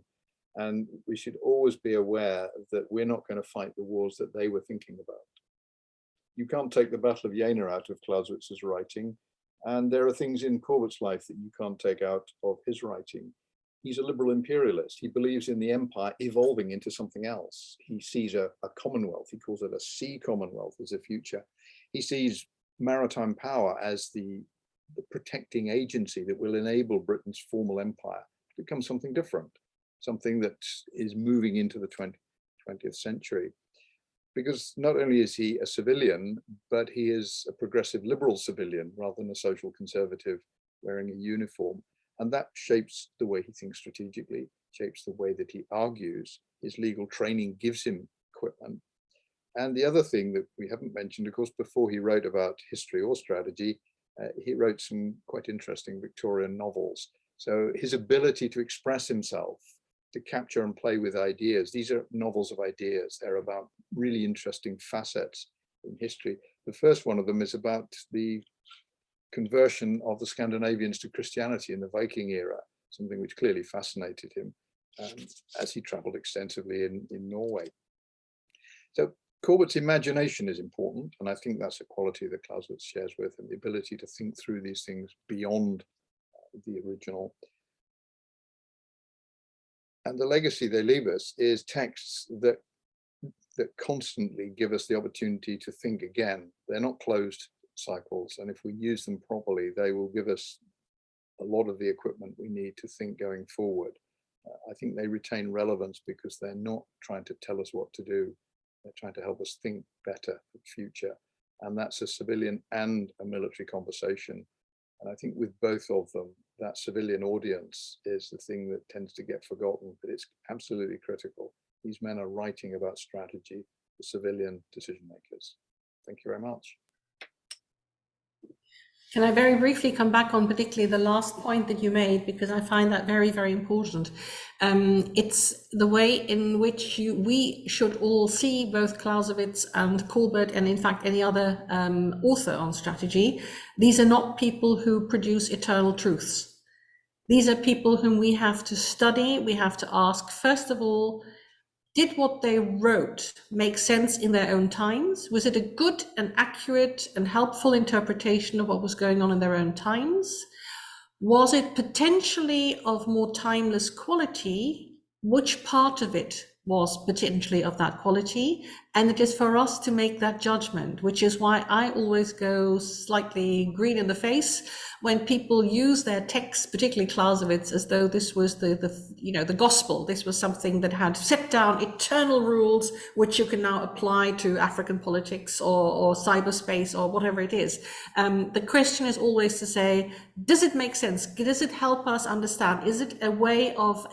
And we should always be aware that we're not going to fight the wars that they were thinking about. You can't take the Battle of Jena out of Clausewitz's writing. And there are things in Corbett's life that you can't take out of his writing. He's a liberal imperialist. He believes in the empire evolving into something else. He sees a commonwealth. He calls it a sea commonwealth as a future. He sees maritime power as the protecting agency that will enable Britain's formal empire to become something different, something that is moving into the 20th century. Because not only is he a civilian, but he is a progressive liberal civilian rather than a social conservative wearing a uniform. And that shapes the way he thinks strategically, shapes the way that he argues. His legal training gives him equipment. And the other thing that we haven't mentioned, of course, before he wrote about history or strategy, he wrote some quite interesting Victorian novels. So his ability to express himself, to capture and play with ideas. These are novels of ideas. They're about really interesting facets in history. The first one of them is about the conversion of the Scandinavians to Christianity in the Viking era, something which clearly fascinated him as he traveled extensively in Norway. So Corbett's imagination is important, and I think that's a quality that Clausewitz shares with him, the ability to think through these things beyond the original. And the legacy they leave us is texts that constantly give us the opportunity to think again. They're not closed cycles, and if we use them properly, they will give us a lot of the equipment we need to think going forward. I think they retain relevance because they're not trying to tell us what to do. They're trying to help us think better for the future. And that's a civilian and a military conversation. And I think with both of them, that civilian audience is the thing that tends to get forgotten, but it's absolutely critical. These men are writing about strategy for civilian decision makers. Thank you very much. Can I very briefly come back on particularly the last point that you made, because I find that very, very important. It's the way in which we should all see both Clausewitz and Corbett, and in fact any other author on strategy. These are not people who produce eternal truths. These are people whom we have to study. We have to ask, first of all, did what they wrote make sense in their own times? Was it a good and accurate and helpful interpretation of what was going on in their own times? Was it potentially of more timeless quality? Which part of it was potentially of that quality? And it is for us to make that judgment, which is why I always go slightly green in the face when people use their texts, particularly Clausewitz, as though this was the gospel. This was something that had set down eternal rules, which you can now apply to African politics or cyberspace or whatever it is. The question is always to say, does it make sense? Does it help us understand? Is it a way of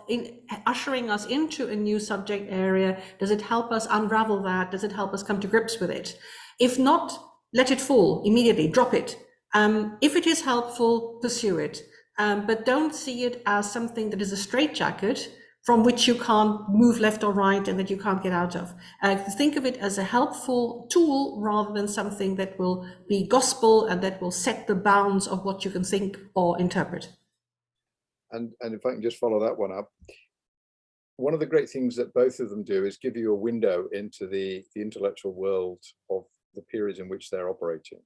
ushering us into a new subject area? Does it help us unravel that? Does it help us come to grips with it? If not, let it fall immediately, drop it. If it is helpful, pursue it, but don't see it as something that is a straitjacket from which you can't move left or right and that you can't get out of. Think of it as a helpful tool rather than something that will be gospel and that will set the bounds of what you can think or interpret. And if I can just follow that one up, one of the great things that both of them do is give you a window into the intellectual world of the periods in which they're operating.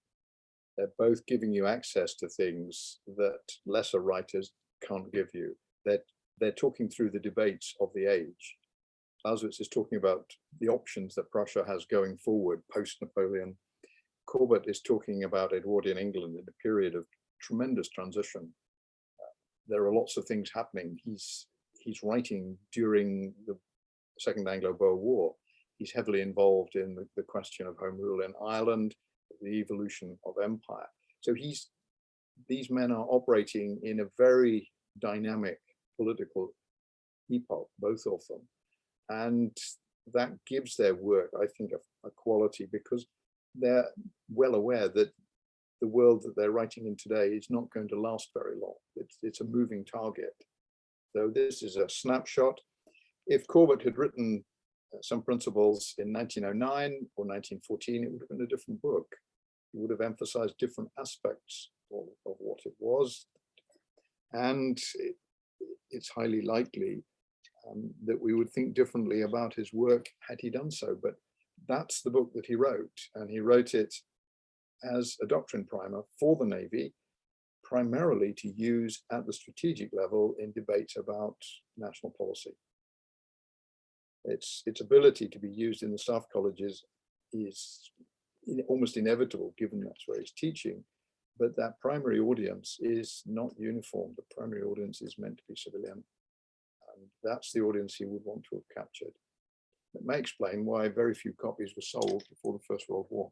They're both giving you access to things that lesser writers can't give you. They're talking through the debates of the age. Clausewitz is talking about the options that Prussia has going forward post-Napoleon. Corbett is talking about Edwardian England in a period of tremendous transition. There are lots of things happening. He's writing during the Second Anglo-Boer War. He's heavily involved in the question of home rule in Ireland, the evolution of empire. So these men are operating in a very dynamic political epoch, both of them. And that gives their work, I think, a quality, because they're well aware that the world that they're writing in today is not going to last very long. It's a moving target. So this is a snapshot. If Corbett had written some principles in 1909 or 1914, it would have been a different book. He would have emphasized different aspects of what it was. And it's highly likely that we would think differently about his work had he done so. But that's the book that he wrote, and he wrote it as a doctrine primer for the Navy, primarily to use at the strategic level in debates about national policy. Its ability to be used in the staff colleges is almost inevitable, given that's where he's teaching, but that primary audience is not uniform. The primary audience is meant to be civilian, and that's the audience he would want to have captured. It may explain why very few copies were sold before the First World War.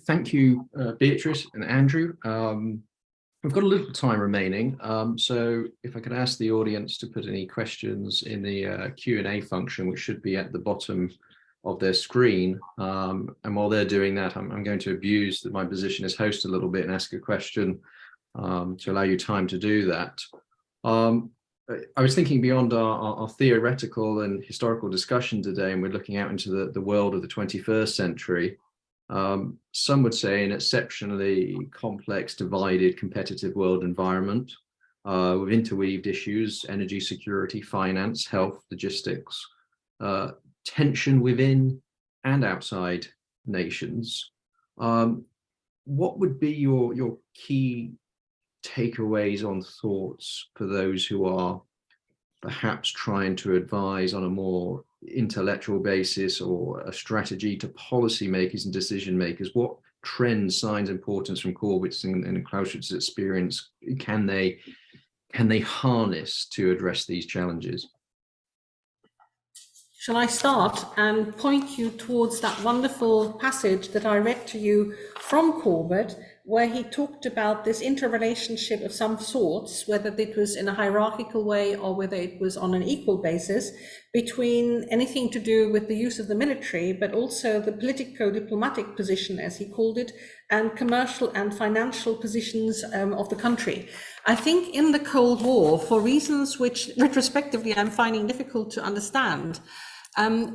Thank you, Beatrice and Andrew. We've got a little time remaining, so if I could ask the audience to put any questions in the Q&A function, which should be at the bottom of their screen. And while they're doing that, I'm going to abuse my position as host a little bit and ask a question to allow you time to do that. I was thinking beyond our theoretical and historical discussion today, and we're looking out into the world of the 21st century. Some would say an exceptionally complex, divided, competitive world environment with interweaved issues, energy security, finance, health, logistics, tension within and outside nations. What would be your key takeaways on thoughts for those who are perhaps trying to advise on a more intellectual basis or a strategy to policymakers and decision makers? What trends, signs, importance from Corbett's and Clausewitz's experience can they harness to address these challenges? Shall I start and point you towards that wonderful passage that I read to you from Corbett, where he talked about this interrelationship of some sorts, whether it was in a hierarchical way or whether it was on an equal basis, between anything to do with the use of the military, but also the politico-diplomatic position, as he called it, and commercial and financial positions of the country. I think in the Cold War, for reasons which retrospectively I'm finding difficult to understand,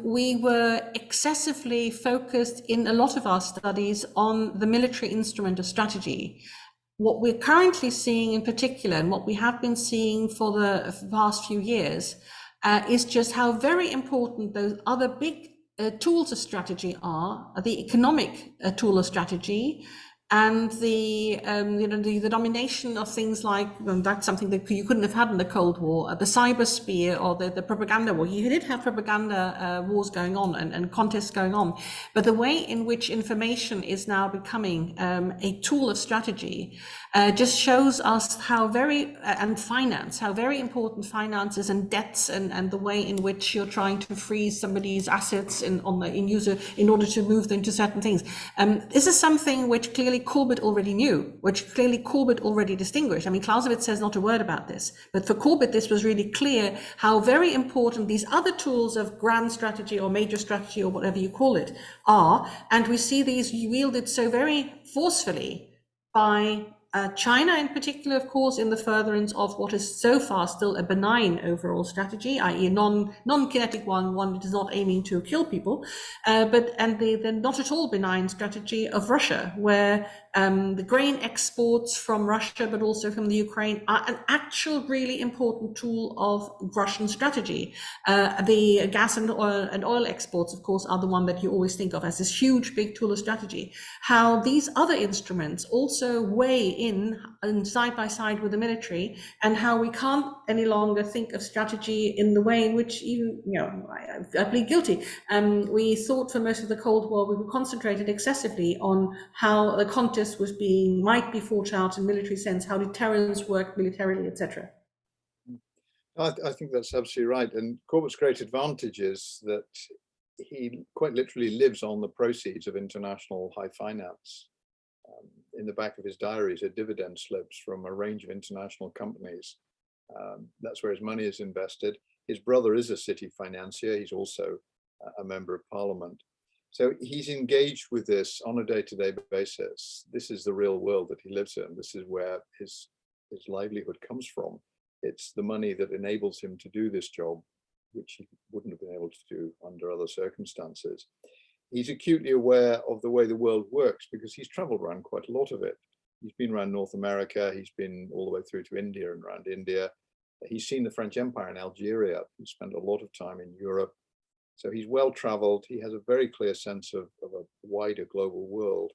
we were excessively focused in a lot of our studies on the military instrument of strategy. What we're currently seeing in particular, and what we have been seeing for the past few years, is just how very important those other big tools of strategy are, the economic tool of strategy, and the domination of things like, and that's something that you couldn't have had in the Cold War, the cyber sphere or the propaganda war. You did have propaganda wars going on and contests going on, but the way in which information is now becoming a tool of strategy just shows us how very, and finance, how very important finances and debts and the way in which you're trying to freeze somebody's assets in order to move them to certain things. This is something which clearly Corbett already knew, which clearly Corbett already distinguished. I mean, Clausewitz says not a word about this, but for Corbett, this was really clear how very important these other tools of grand strategy or major strategy or whatever you call it are. And we see these wielded so very forcefully by China in particular, of course, in the furtherance of what is so far still a benign overall strategy, i.e. non-kinetic one that is not aiming to kill people, but the not at all benign strategy of Russia, where the grain exports from Russia, but also from the Ukraine, are an actual really important tool of Russian strategy. The gas and oil exports, of course, are the one that you always think of as this huge, big tool of strategy. How these other instruments also weigh in side by side with the military, and how we can't any longer think of strategy in the way in which even, I plead guilty. We thought for most of the Cold War, we were concentrated excessively on how the contest might be fought out in military sense, how deterrence worked militarily, etc. I think that's absolutely right. And Corbett's great advantage is that he quite literally lives on the proceeds of international high finance. In the back of his diaries are dividend slips from a range of international companies. That's where his money is invested. His brother is a city financier. He's also a member of parliament. So he's engaged with this on a day-to-day basis. This is the real world that he lives in. This is where his livelihood comes from. It's the money that enables him to do this job, which he wouldn't have been able to do under other circumstances. He's acutely aware of the way the world works because he's traveled around quite a lot of it. He's been around North America. He's been all the way through to India and around India. He's seen the French Empire in Algeria. He spent a lot of time in Europe. So he's well traveled. He has a very clear sense of a wider global world.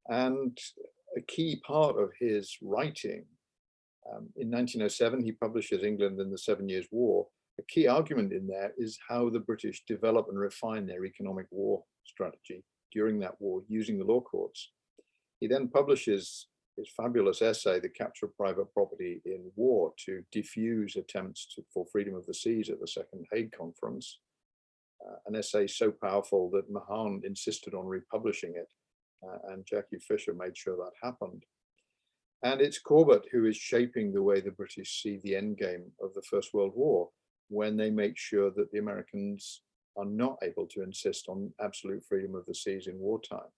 And a key part of his writing, in 1907, he publishes England in the 7 Years' War. A key argument in there is how the British develop and refine their economic war strategy during that war using the law courts. He then publishes his fabulous essay, The Capture of Private Property in War, to defuse attempts for freedom of the seas at the Second Hague Conference. An essay so powerful that Mahan insisted on republishing it, and Jackie Fisher made sure that happened. And it's Corbett who is shaping the way the British see the endgame of the First World War, when they make sure that the Americans are not able to insist on absolute freedom of the seas in wartime.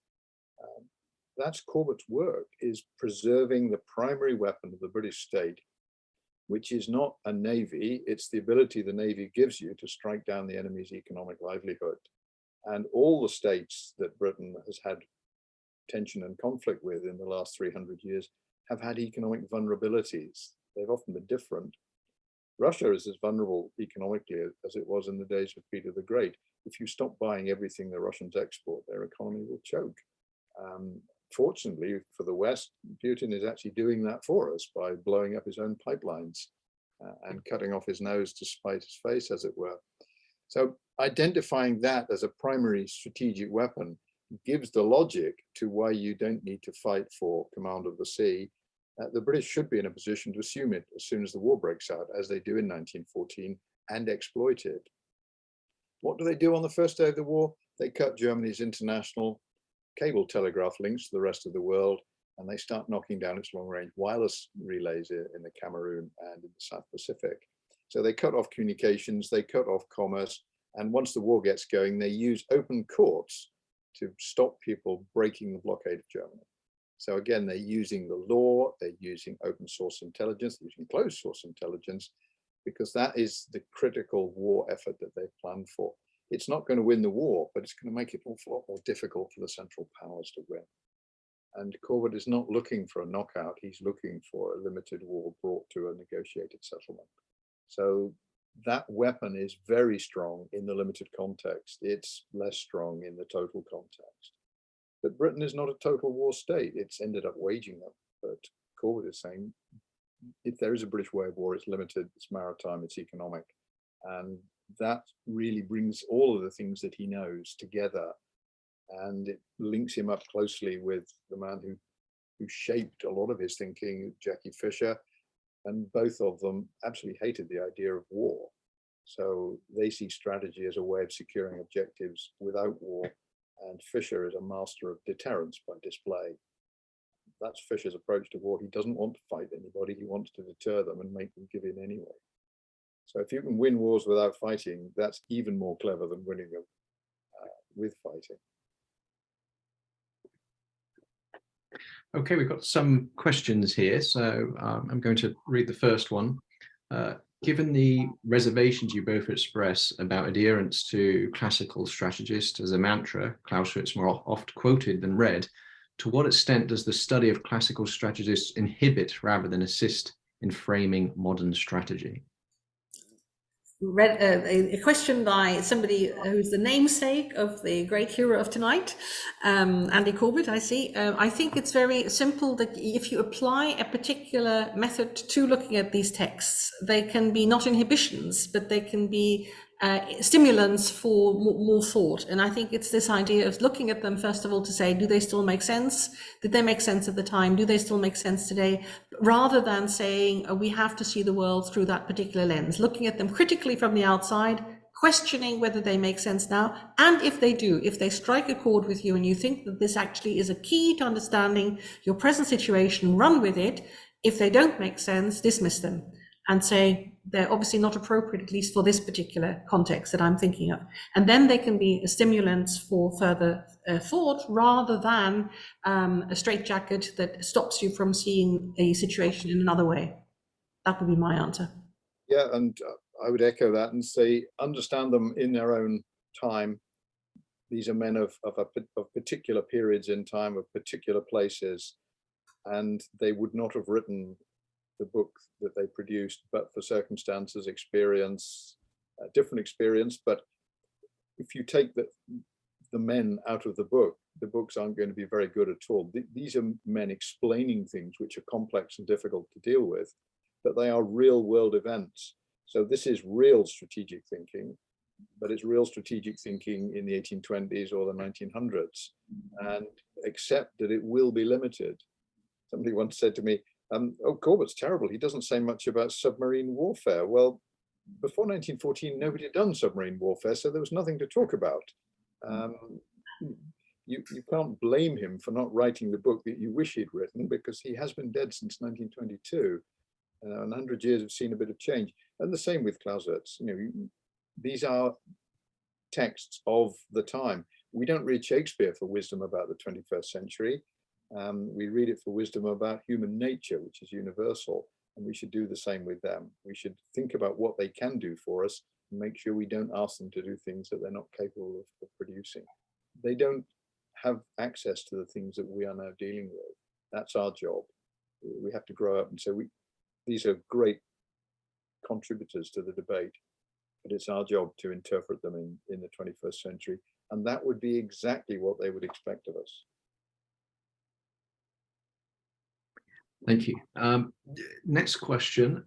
That's Corbett's work, is preserving the primary weapon of the British state, which is not a navy, it's the ability the navy gives you to strike down the enemy's economic livelihood. And all the states that Britain has had tension and conflict with in the last 300 years have had economic vulnerabilities. They've often been different. Russia is as vulnerable economically as it was in the days of Peter the Great. If you stop buying everything the Russians export, their economy will choke. Fortunately for the West, Putin is actually doing that for us by blowing up his own pipelines and cutting off his nose to spite his face, as it were. So identifying that as a primary strategic weapon gives the logic to why you don't need to fight for command of the sea. The British should be in a position to assume it as soon as the war breaks out, as they do in 1914, and exploit it. What do they do on the first day of the war? They cut Germany's international cable telegraph links to the rest of the world, and they start knocking down its long-range wireless relays in the Cameroon and in the South Pacific. So they cut off communications, they cut off commerce, and once the war gets going, they use open courts to stop people breaking the blockade of Germany. So again, they're using the law, they're using open source intelligence, they're using closed source intelligence, because that is the critical war effort that they've planned for. It's not going to win the war, but it's going to make it an awful lot more difficult for the Central Powers to win. And Corbett is not looking for a knockout, he's looking for a limited war brought to a negotiated settlement. So that weapon is very strong in the limited context. It's less strong in the total context. But Britain is not a total war state. It's ended up waging them. But Corbett is saying, if there is a British way of war, it's limited, it's maritime, it's economic. And that really brings all of the things that he knows together. And it links him up closely with the man who shaped a lot of his thinking, Jackie Fisher. And both of them absolutely hated the idea of war. So they see strategy as a way of securing objectives without war. And Fisher is a master of deterrence by display. That's Fisher's approach to war. He doesn't want to fight anybody. He wants to deter them and make them give in anyway. So if you can win wars without fighting, that's even more clever than winning them with fighting. Okay, we've got some questions here, so I'm going to read the first one. Given the reservations you both express about adherence to classical strategists as a mantra, Clausewitz more oft quoted than read, to what extent does the study of classical strategists inhibit rather than assist in framing modern strategy? Read a question by somebody who's the namesake of the great hero of tonight, Andy Corbett, I see. I think it's very simple that if you apply a particular method to looking at these texts, they can be not inhibitions, but they can be stimulants for more thought. And I think it's this idea of looking at them, first of all, to say, do they still make sense? Did they make sense at the time? Do they still make sense today? Rather than saying, we have to see the world through that particular lens, looking at them critically from the outside, questioning whether they make sense now. And if they do, if they strike a chord with you and you think that this actually is a key to understanding your present situation, run with it. If they don't make sense, dismiss them and say, they're obviously not appropriate, at least for this particular context that I'm thinking of. And then they can be stimulants for further thought rather than a straitjacket that stops you from seeing a situation in another way. That would be my answer. Yeah, and I would echo that and say, understand them in their own time. These are men of particular periods in time, of particular places, and they would not have written the book that they produced, but for circumstances, experience, different experience. But if you take the men out of the books aren't going to be very good at all. These are men explaining things which are complex and difficult to deal with, but they are real world events. So this is real strategic thinking, but it's real strategic thinking in the 1820s or the 1900s, and accept that it will be limited. Somebody once said to me, oh, Corbett's terrible. He doesn't say much about submarine warfare. Well, before 1914, nobody had done submarine warfare, so there was nothing to talk about. You can't blame him for not writing the book that you wish he'd written, because he has been dead since 1922. And 100 years have seen a bit of change. And the same with Clausewitz. You know, these are texts of the time. We don't read Shakespeare for wisdom about the 21st century. We read it for wisdom about human nature, which is universal, and we should do the same with them. We should think about what they can do for us and make sure we don't ask them to do things that they're not capable of producing. They don't have access to the things that we are now dealing with. That's our job. We have to grow up and say, these are great contributors to the debate, but it's our job to interpret them in the 21st century. And that would be exactly what they would expect of us. Thank you. Next question.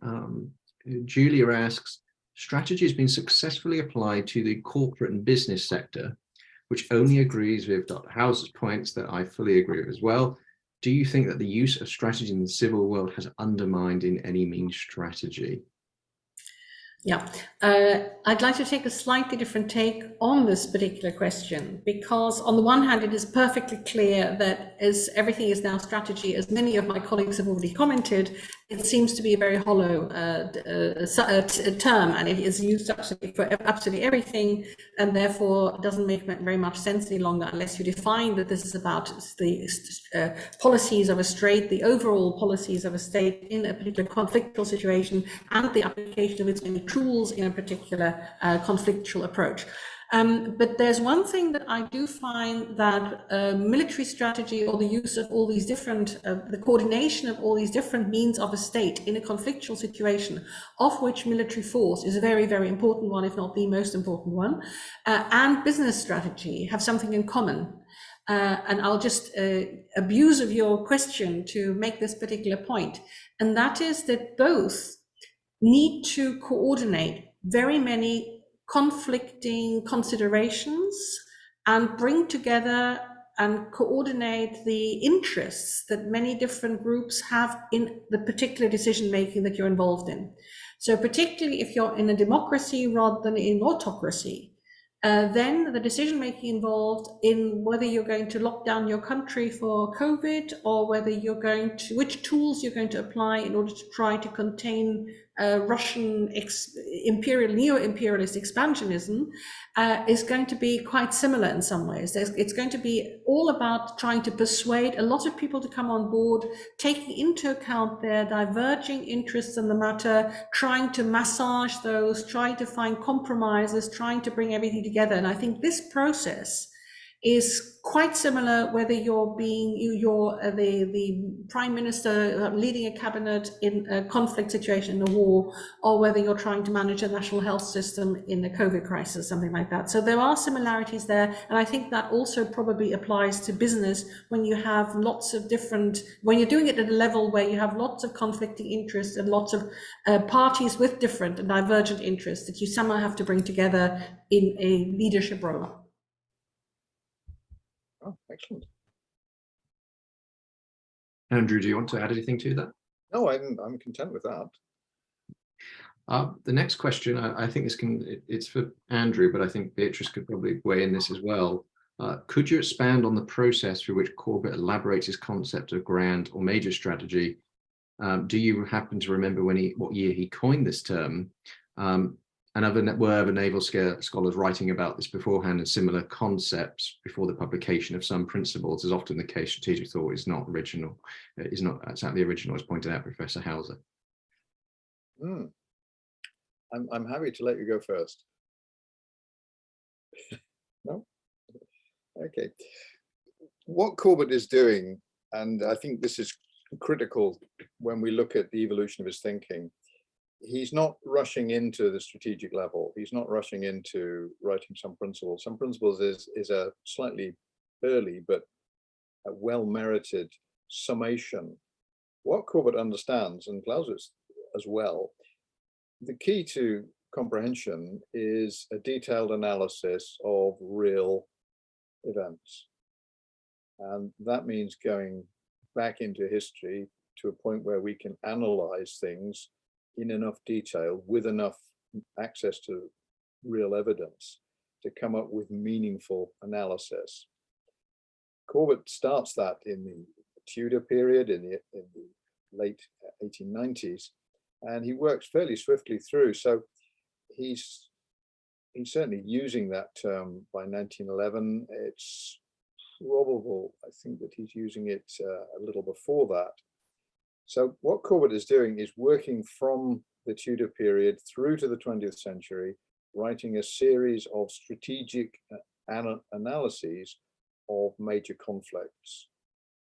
Julia asks, strategy has been successfully applied to the corporate and business sector, which only agrees with Dr. Hauser's points that I fully agree with as well. Do you think that the use of strategy in the civil world has undermined in any means strategy? Yeah, I'd like to take a slightly different take on this particular question, because on the one hand, it is perfectly clear that as everything is now strategy, as many of my colleagues have already commented, it seems to be a very hollow term, and it is used absolutely for absolutely everything, and therefore doesn't make very much sense any longer unless you define that this is about the policies of a state, the overall policies of a state in a particular conflictual situation, and the application of its many tools in a particular conflictual approach. But there's one thing that I do find that military strategy, or the use of all these different, the coordination of all these different means of a state in a conflictual situation, of which military force is a very, very important one, if not the most important one, and business strategy have something in common. And I'll just abuse of your question to make this particular point, and that is that both need to coordinate very many conflicting considerations and bring together and coordinate the interests that many different groups have in the particular decision making that you're involved in. So particularly if you're in a democracy rather than in autocracy, then the decision making involved in whether you're going to lock down your country for COVID, or whether you're going to, which tools you're going to apply in order to try to contain Russian neo-imperialist expansionism, is going to be quite similar in some ways. It's going to be all about trying to persuade a lot of people to come on board, taking into account their diverging interests in the matter, trying to massage those, trying to find compromises, trying to bring everything together. And I think this process is quite similar whether you're the prime minister leading a cabinet in a conflict situation, in a war, or whether you're trying to manage a national health system in the COVID crisis, something like that. So there are similarities there, and I think that also probably applies to business when you have lots of different, when you're doing it at a level where you have lots of conflicting interests and lots of parties with different and divergent interests that you somehow have to bring together in a leadership role. Oh, excellent. Andrew, do you want to add anything to that? No, I'm content with that. The next question, I think it's for Andrew, but I think Beatrice could probably weigh in this as well. Could you expand on the process through which Corbett elaborates his concept of grand or major strategy? Do you happen to remember what year he coined this term? And were other naval scholars writing about this beforehand and similar concepts before the publication of some principles? As often the case, strategic thought is not original, is not exactly original, as pointed out Professor Hauser. I'm happy to let you go first. No? Okay. What Corbett is doing, and I think this is critical when we look at the evolution of his thinking, he's not rushing into the strategic level. He's not rushing into writing some principles. Some principles is a slightly early but a well-merited summation. What Corbett understands, and Clausewitz as well, the key to comprehension is a detailed analysis of real events. And that means going back into history to a point where we can analyze things in enough detail, with enough access to real evidence, to come up with meaningful analysis. Corbett starts that in the Tudor period, in the late 1890s, and he works fairly swiftly through. So he's he's certainly using that term by 1911. It's probable, I think, that he's using it a little before that. So what Corbett is doing is working from the Tudor period through to the 20th century, writing a series of strategic analyses of major conflicts.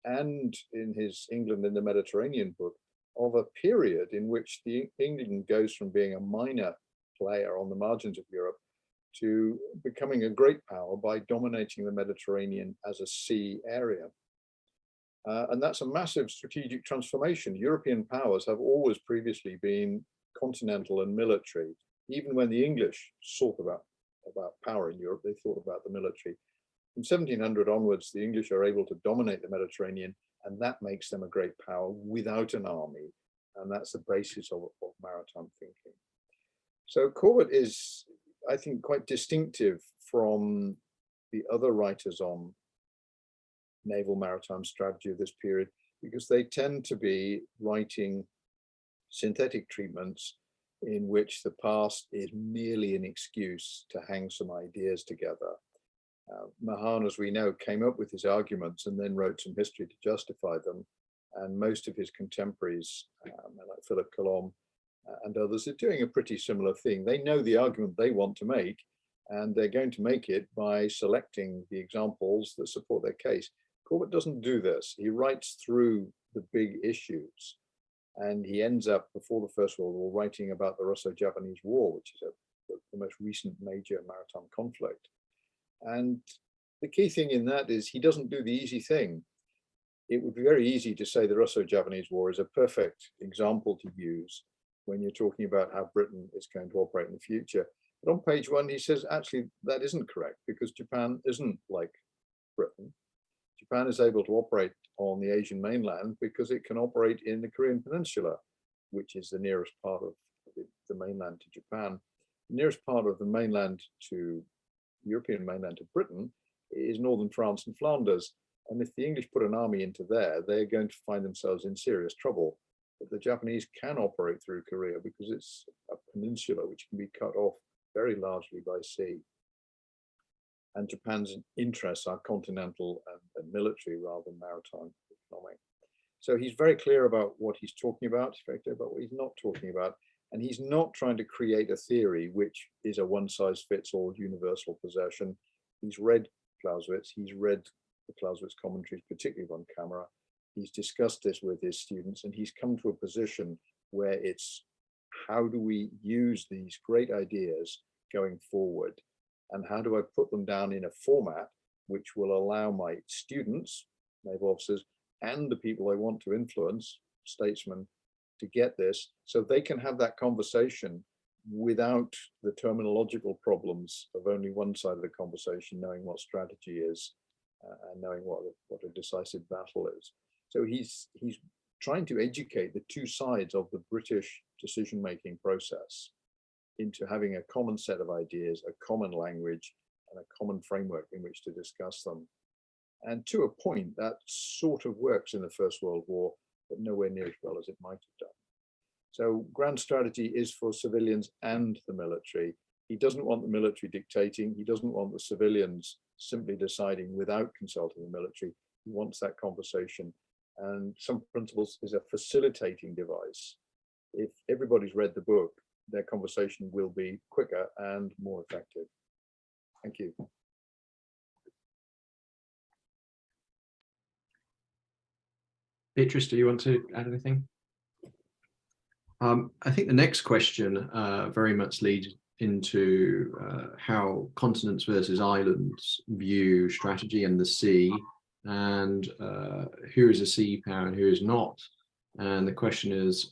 And in his England in the Mediterranean book, of a period in which England goes from being a minor player on the margins of Europe to becoming a great power by dominating the Mediterranean as a sea area. And that's a massive strategic transformation. European powers have always previously been continental and military. Even when the English thought about power in Europe, they thought about the military. From 1700 onwards, the English are able to dominate the Mediterranean, and that makes them a great power without an army. And that's the basis of maritime thinking. So Corbett is, I think, quite distinctive from the other writers on naval maritime strategy of this period, because they tend to be writing synthetic treatments in which the past is merely an excuse to hang some ideas together. Mahan, as we know, came up with his arguments and then wrote some history to justify them. And most of his contemporaries, like Philip Colomb and others, are doing a pretty similar thing. They know the argument they want to make, and they're going to make it by selecting the examples that support their case. Corbett doesn't do this. He writes through the big issues, and he ends up, before the First World War, writing about the Russo-Japanese War, which is the most recent major maritime conflict. And the key thing in that is he doesn't do the easy thing. It would be very easy to say the Russo-Japanese War is a perfect example to use when you're talking about how Britain is going to operate in the future. But on page 1, he says, actually, that isn't correct, because Japan isn't like Britain. Japan is able to operate on the Asian mainland because it can operate in the Korean Peninsula, which is the nearest part of the mainland to Japan. The nearest part of the mainland to European mainland to Britain is northern France and Flanders. And if the English put an army into there, they're going to find themselves in serious trouble. But the Japanese can operate through Korea because it's a peninsula which can be cut off very largely by sea. And Japan's interests are continental and military rather than maritime economic. So he's very clear about what he's talking about, he's very clear about what he's not talking about. And he's not trying to create a theory which is a one-size-fits-all universal possession. He's read Clausewitz, he's read the Clausewitz commentaries, particularly von Kammerer. He's discussed this with his students, and he's come to a position where it's how do we use these great ideas going forward, and how do I put them down in a format which will allow my students, naval officers, and the people I want to influence, statesmen, to get this, so they can have that conversation without the terminological problems of only one side of the conversation knowing what strategy is and knowing what a decisive battle is. So he's trying to educate the two sides of the British decision-making process into having a common set of ideas, a common language, and a common framework in which to discuss them. And to a point, that sort of works in the First World War, but nowhere near as well as it might have done. So grand strategy is for civilians and the military. He doesn't want the military dictating. He doesn't want the civilians simply deciding without consulting the military. He wants that conversation. And some principles is a facilitating device. If everybody's read the book, their conversation will be quicker and more effective. Thank you. Beatrice, do you want to add anything? I think the next question very much leads into how continents versus islands view strategy and the sea, and who is a sea power and who is not. And the question is,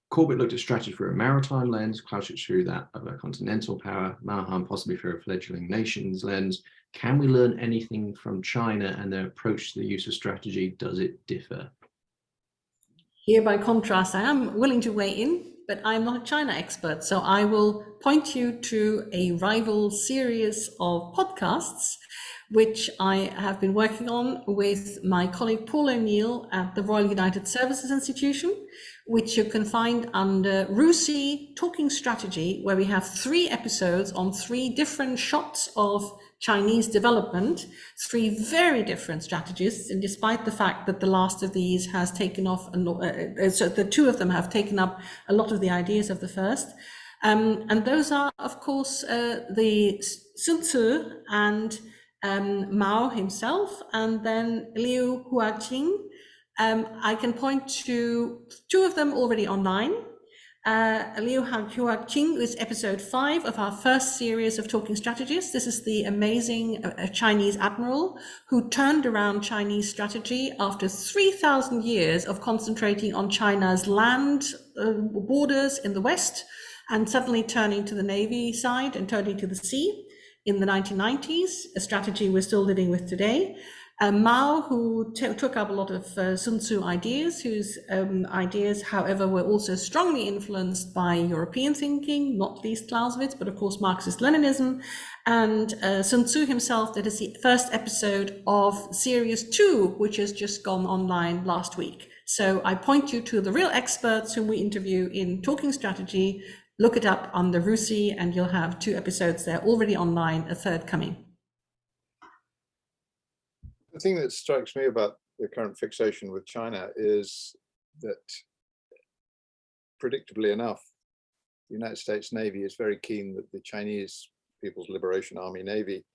Corbett looked at strategy through a maritime lens, Clausewitz through that of a continental power, Mahan possibly through a fledgling nations lens. Can we learn anything from China and their approach to the use of strategy? Does it differ? Here, by contrast, I am willing to weigh in, but I'm not a China expert. So I will point you to a rival series of podcasts, which I have been working on with my colleague Paul O'Neill at the Royal United Services Institution, which you can find under RUSI Talking Strategy, where we have 3 episodes on 3 different shots of Chinese development, 3 very different strategies. And despite the fact that the last of these has taken off, so the 2 of them have taken up a lot of the ideas of the first. And those are, of course, the Sun Tzu and Mao himself, and then Liu Huaqing. I can point to 2 of them already online. Liu Huaqing is episode 5 of our first series of Talking Strategies. This is the amazing Chinese admiral who turned around Chinese strategy after 3,000 years of concentrating on China's land borders in the West, and suddenly turning to the Navy side and turning to the sea in the 1990s, a strategy we're still living with today. Mao, who took up a lot of Sun Tzu ideas, whose ideas, however, were also strongly influenced by European thinking, not least Clausewitz, but of course Marxist-Leninism, and Sun Tzu himself. That is the first episode of series 2, which has just gone online last week. So I point you to the real experts whom we interview in Talking Strategy. Look it up on the RUSI and you'll have 2 episodes there already online, a 3rd coming. The thing that strikes me about the current fixation with China is that, predictably enough, the United States Navy is very keen that the Chinese People's Liberation Army Navy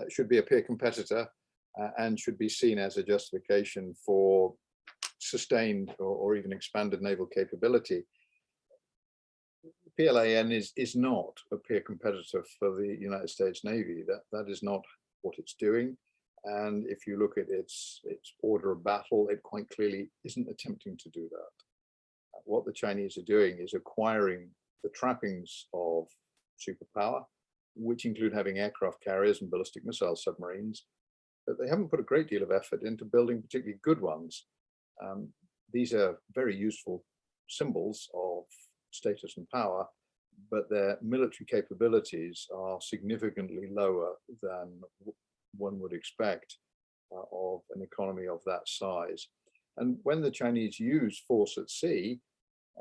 should be a peer competitor and should be seen as a justification for sustained or even expanded naval capability. PLAN is not a peer competitor for the United States Navy. That is not what it's doing. And if you look at its order of battle, it quite clearly isn't attempting to do that. What the Chinese are doing is acquiring the trappings of superpower, which include having aircraft carriers and ballistic missile submarines, but they haven't put a great deal of effort into building particularly good ones. These are very useful symbols of status and power, but their military capabilities are significantly lower than one would expect of an economy of that size. And when the Chinese use force at sea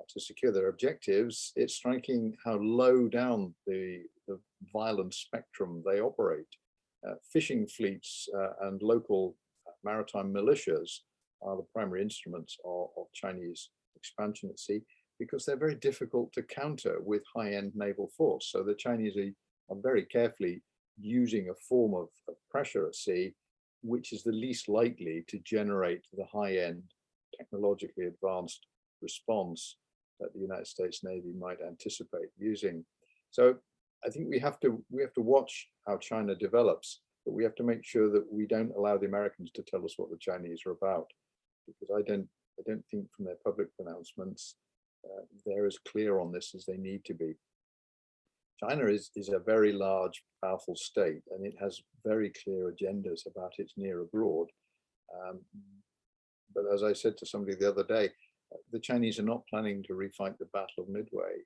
to secure their objectives, it's striking how low down the violence spectrum they operate. Fishing fleets and local maritime militias are the primary instruments of Chinese expansion at sea, because they're very difficult to counter with high-end naval force. So the Chinese are very carefully using a form of pressure at sea, which is the least likely to generate the high-end, technologically advanced response that the United States Navy might anticipate using. So I think we have to watch how China develops, but we have to make sure that we don't allow the Americans to tell us what the Chinese are about, because I don't think from their public pronouncements they're as clear on this as they need to be. China is a very large, powerful state, and it has very clear agendas about its near abroad. But as I said to somebody the other day, the Chinese are not planning to refight the Battle of Midway.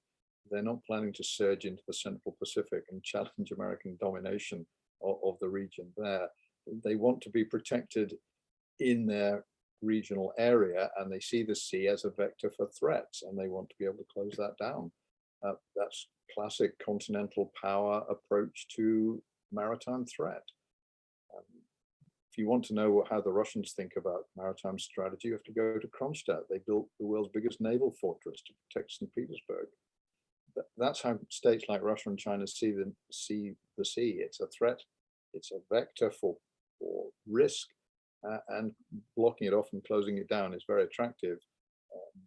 They're not planning to surge into the Central Pacific and challenge American domination of the region there. They want to be protected in their regional area, and they see the sea as a vector for threats, and they want to be able to close that down. That's classic continental power approach to maritime threat. If you want to know how the Russians think about maritime strategy, you have to go to Kronstadt. They built the world's biggest naval fortress to protect St. Petersburg. That's how states like Russia and China see the sea. It's a threat. It's a vector for risk, and blocking it off and closing it down is very attractive.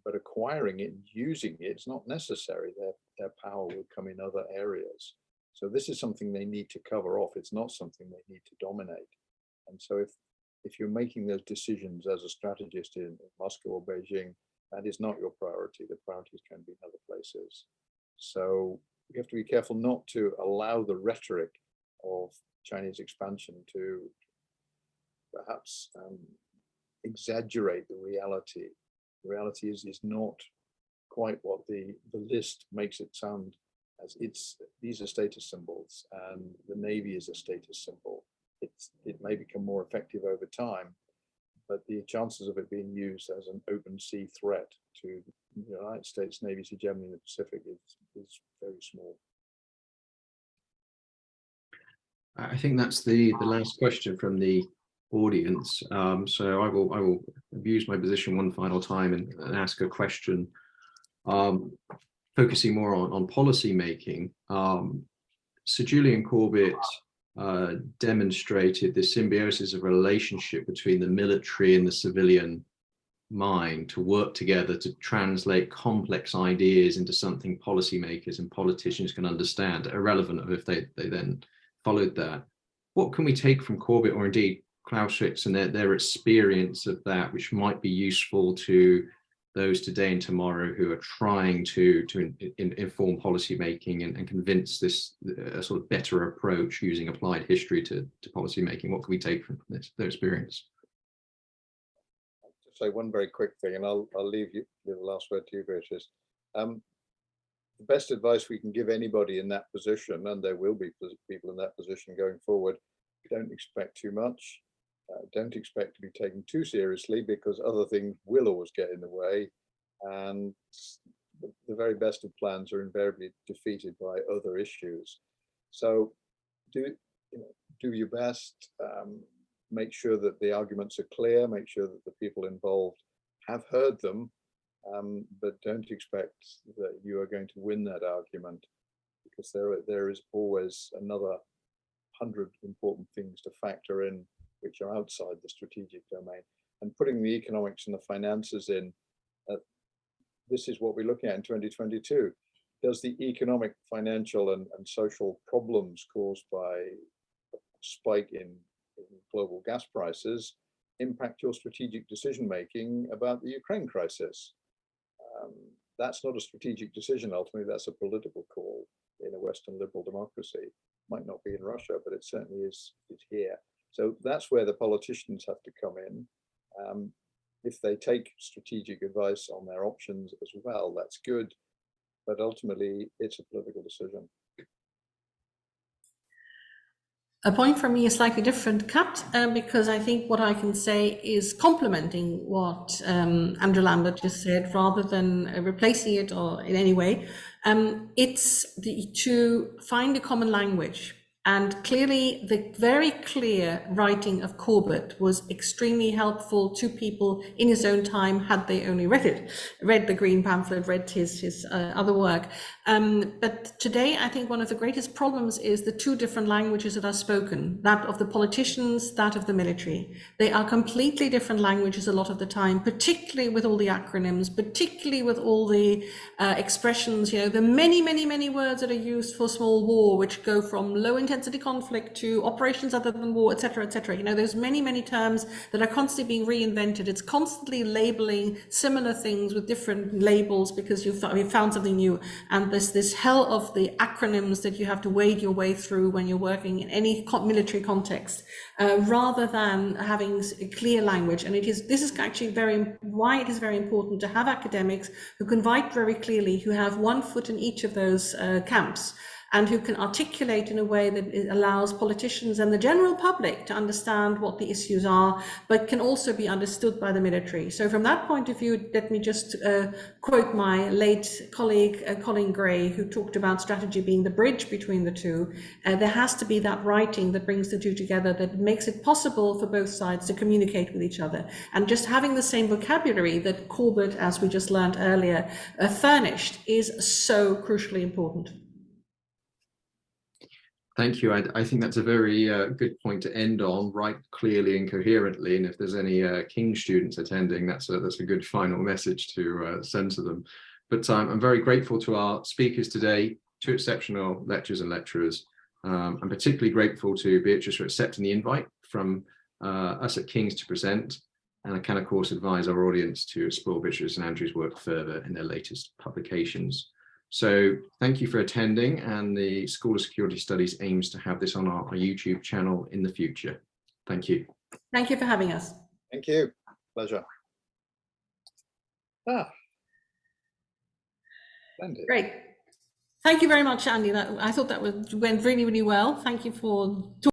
But acquiring it and using it is not necessary. Their power will come in other areas. So this is something they need to cover off. It's not something they need to dominate. And so if you're making those decisions as a strategist in Moscow or Beijing, that is not your priority. The priorities can be in other places. So we have to be careful not to allow the rhetoric of Chinese expansion to perhaps exaggerate the reality. The reality is not quite what the list makes it sound as. These are status symbols, and the Navy is a status symbol. It may become more effective over time, but the chances of it being used as an open sea threat to the United States Navy's hegemony in the Pacific is very small. I think that's the last question from the audience. So I will abuse my position one final time and ask a question, focusing more on policy making. Sir Julian Corbett demonstrated the symbiosis of relationship between the military and the civilian mind to work together to translate complex ideas into something policymakers and politicians can understand, irrelevant of if they then followed that. What can we take from Corbett, or indeed Clausewitz, and their experience of that, which might be useful to those today and tomorrow who are trying to inform policy making and convince this sort of better approach using applied history to policy making? What can we take from their experience? I'll just say one very quick thing, and I'll leave the last word to you, Beatrice. The best advice we can give anybody in that position, and there will be people in that position going forward, don't expect too much. Don't expect to be taken too seriously, because other things will always get in the way, and the very best of plans are invariably defeated by other issues. So do your best, make sure that the arguments are clear, make sure that the people involved have heard them, but don't expect that you are going to win that argument, because there is always another 100 important things to factor in which are outside the strategic domain. And putting the economics and the finances in, this is what we're looking at in 2022. Does the economic, financial, and social problems caused by a spike in global gas prices impact your strategic decision-making about the Ukraine crisis? That's not a strategic decision, ultimately, that's a political call in a Western liberal democracy. Might not be in Russia, but it certainly is here. So that's where the politicians have to come in. If they take strategic advice on their options as well, that's good, but ultimately it's a political decision. A point from me is slightly different, Kat, because I think what I can say is complementing what Andrew Lambert just said, rather than replacing it or in any way. It's to find a common language. And clearly, the very clear writing of Corbett was extremely helpful to people in his own time, had they only read the Green Pamphlet, read his other work. But today, I think one of the greatest problems is the two different languages that are spoken, that of the politicians, that of the military. They are completely different languages a lot of the time, particularly with all the acronyms, particularly with all the expressions, the many, many, many words that are used for small war, which go from low intensity conflict to operations other than war, etc., etc. There's many, many terms that are constantly being reinvented. It's constantly labeling similar things with different labels because you've found something new. And this hell of the acronyms that you have to wade your way through when you're working in any military context, rather than having a clear language. And this is actually why it is very important to have academics who can write very clearly, who have one foot in each of those camps, and who can articulate in a way that allows politicians and the general public to understand what the issues are, but can also be understood by the military. So from that point of view, let me just quote my late colleague, Colin Gray, who talked about strategy being the bridge between the two. There has to be that writing that brings the two together, that makes it possible for both sides to communicate with each other. And just having the same vocabulary that Corbett, as we just learned earlier, furnished is so crucially important. Thank you. I think that's a very good point to end on, right clearly and coherently. And if there's any King students attending, that's a good final message to send to them. But I'm very grateful to our speakers today, two exceptional lecturers and lecturers. I'm particularly grateful to Beatrice for accepting the invite from us at King's to present. And I can, of course, advise our audience to explore Beatrice and Andrew's work further in their latest publications. So thank you for attending, and the School of Security Studies aims to have this on our YouTube channel in the future. Thank you. Thank you for having us. Thank you. Pleasure. Splendid. Great. Thank you very much, Andy. I thought that went really, really well. Thank you for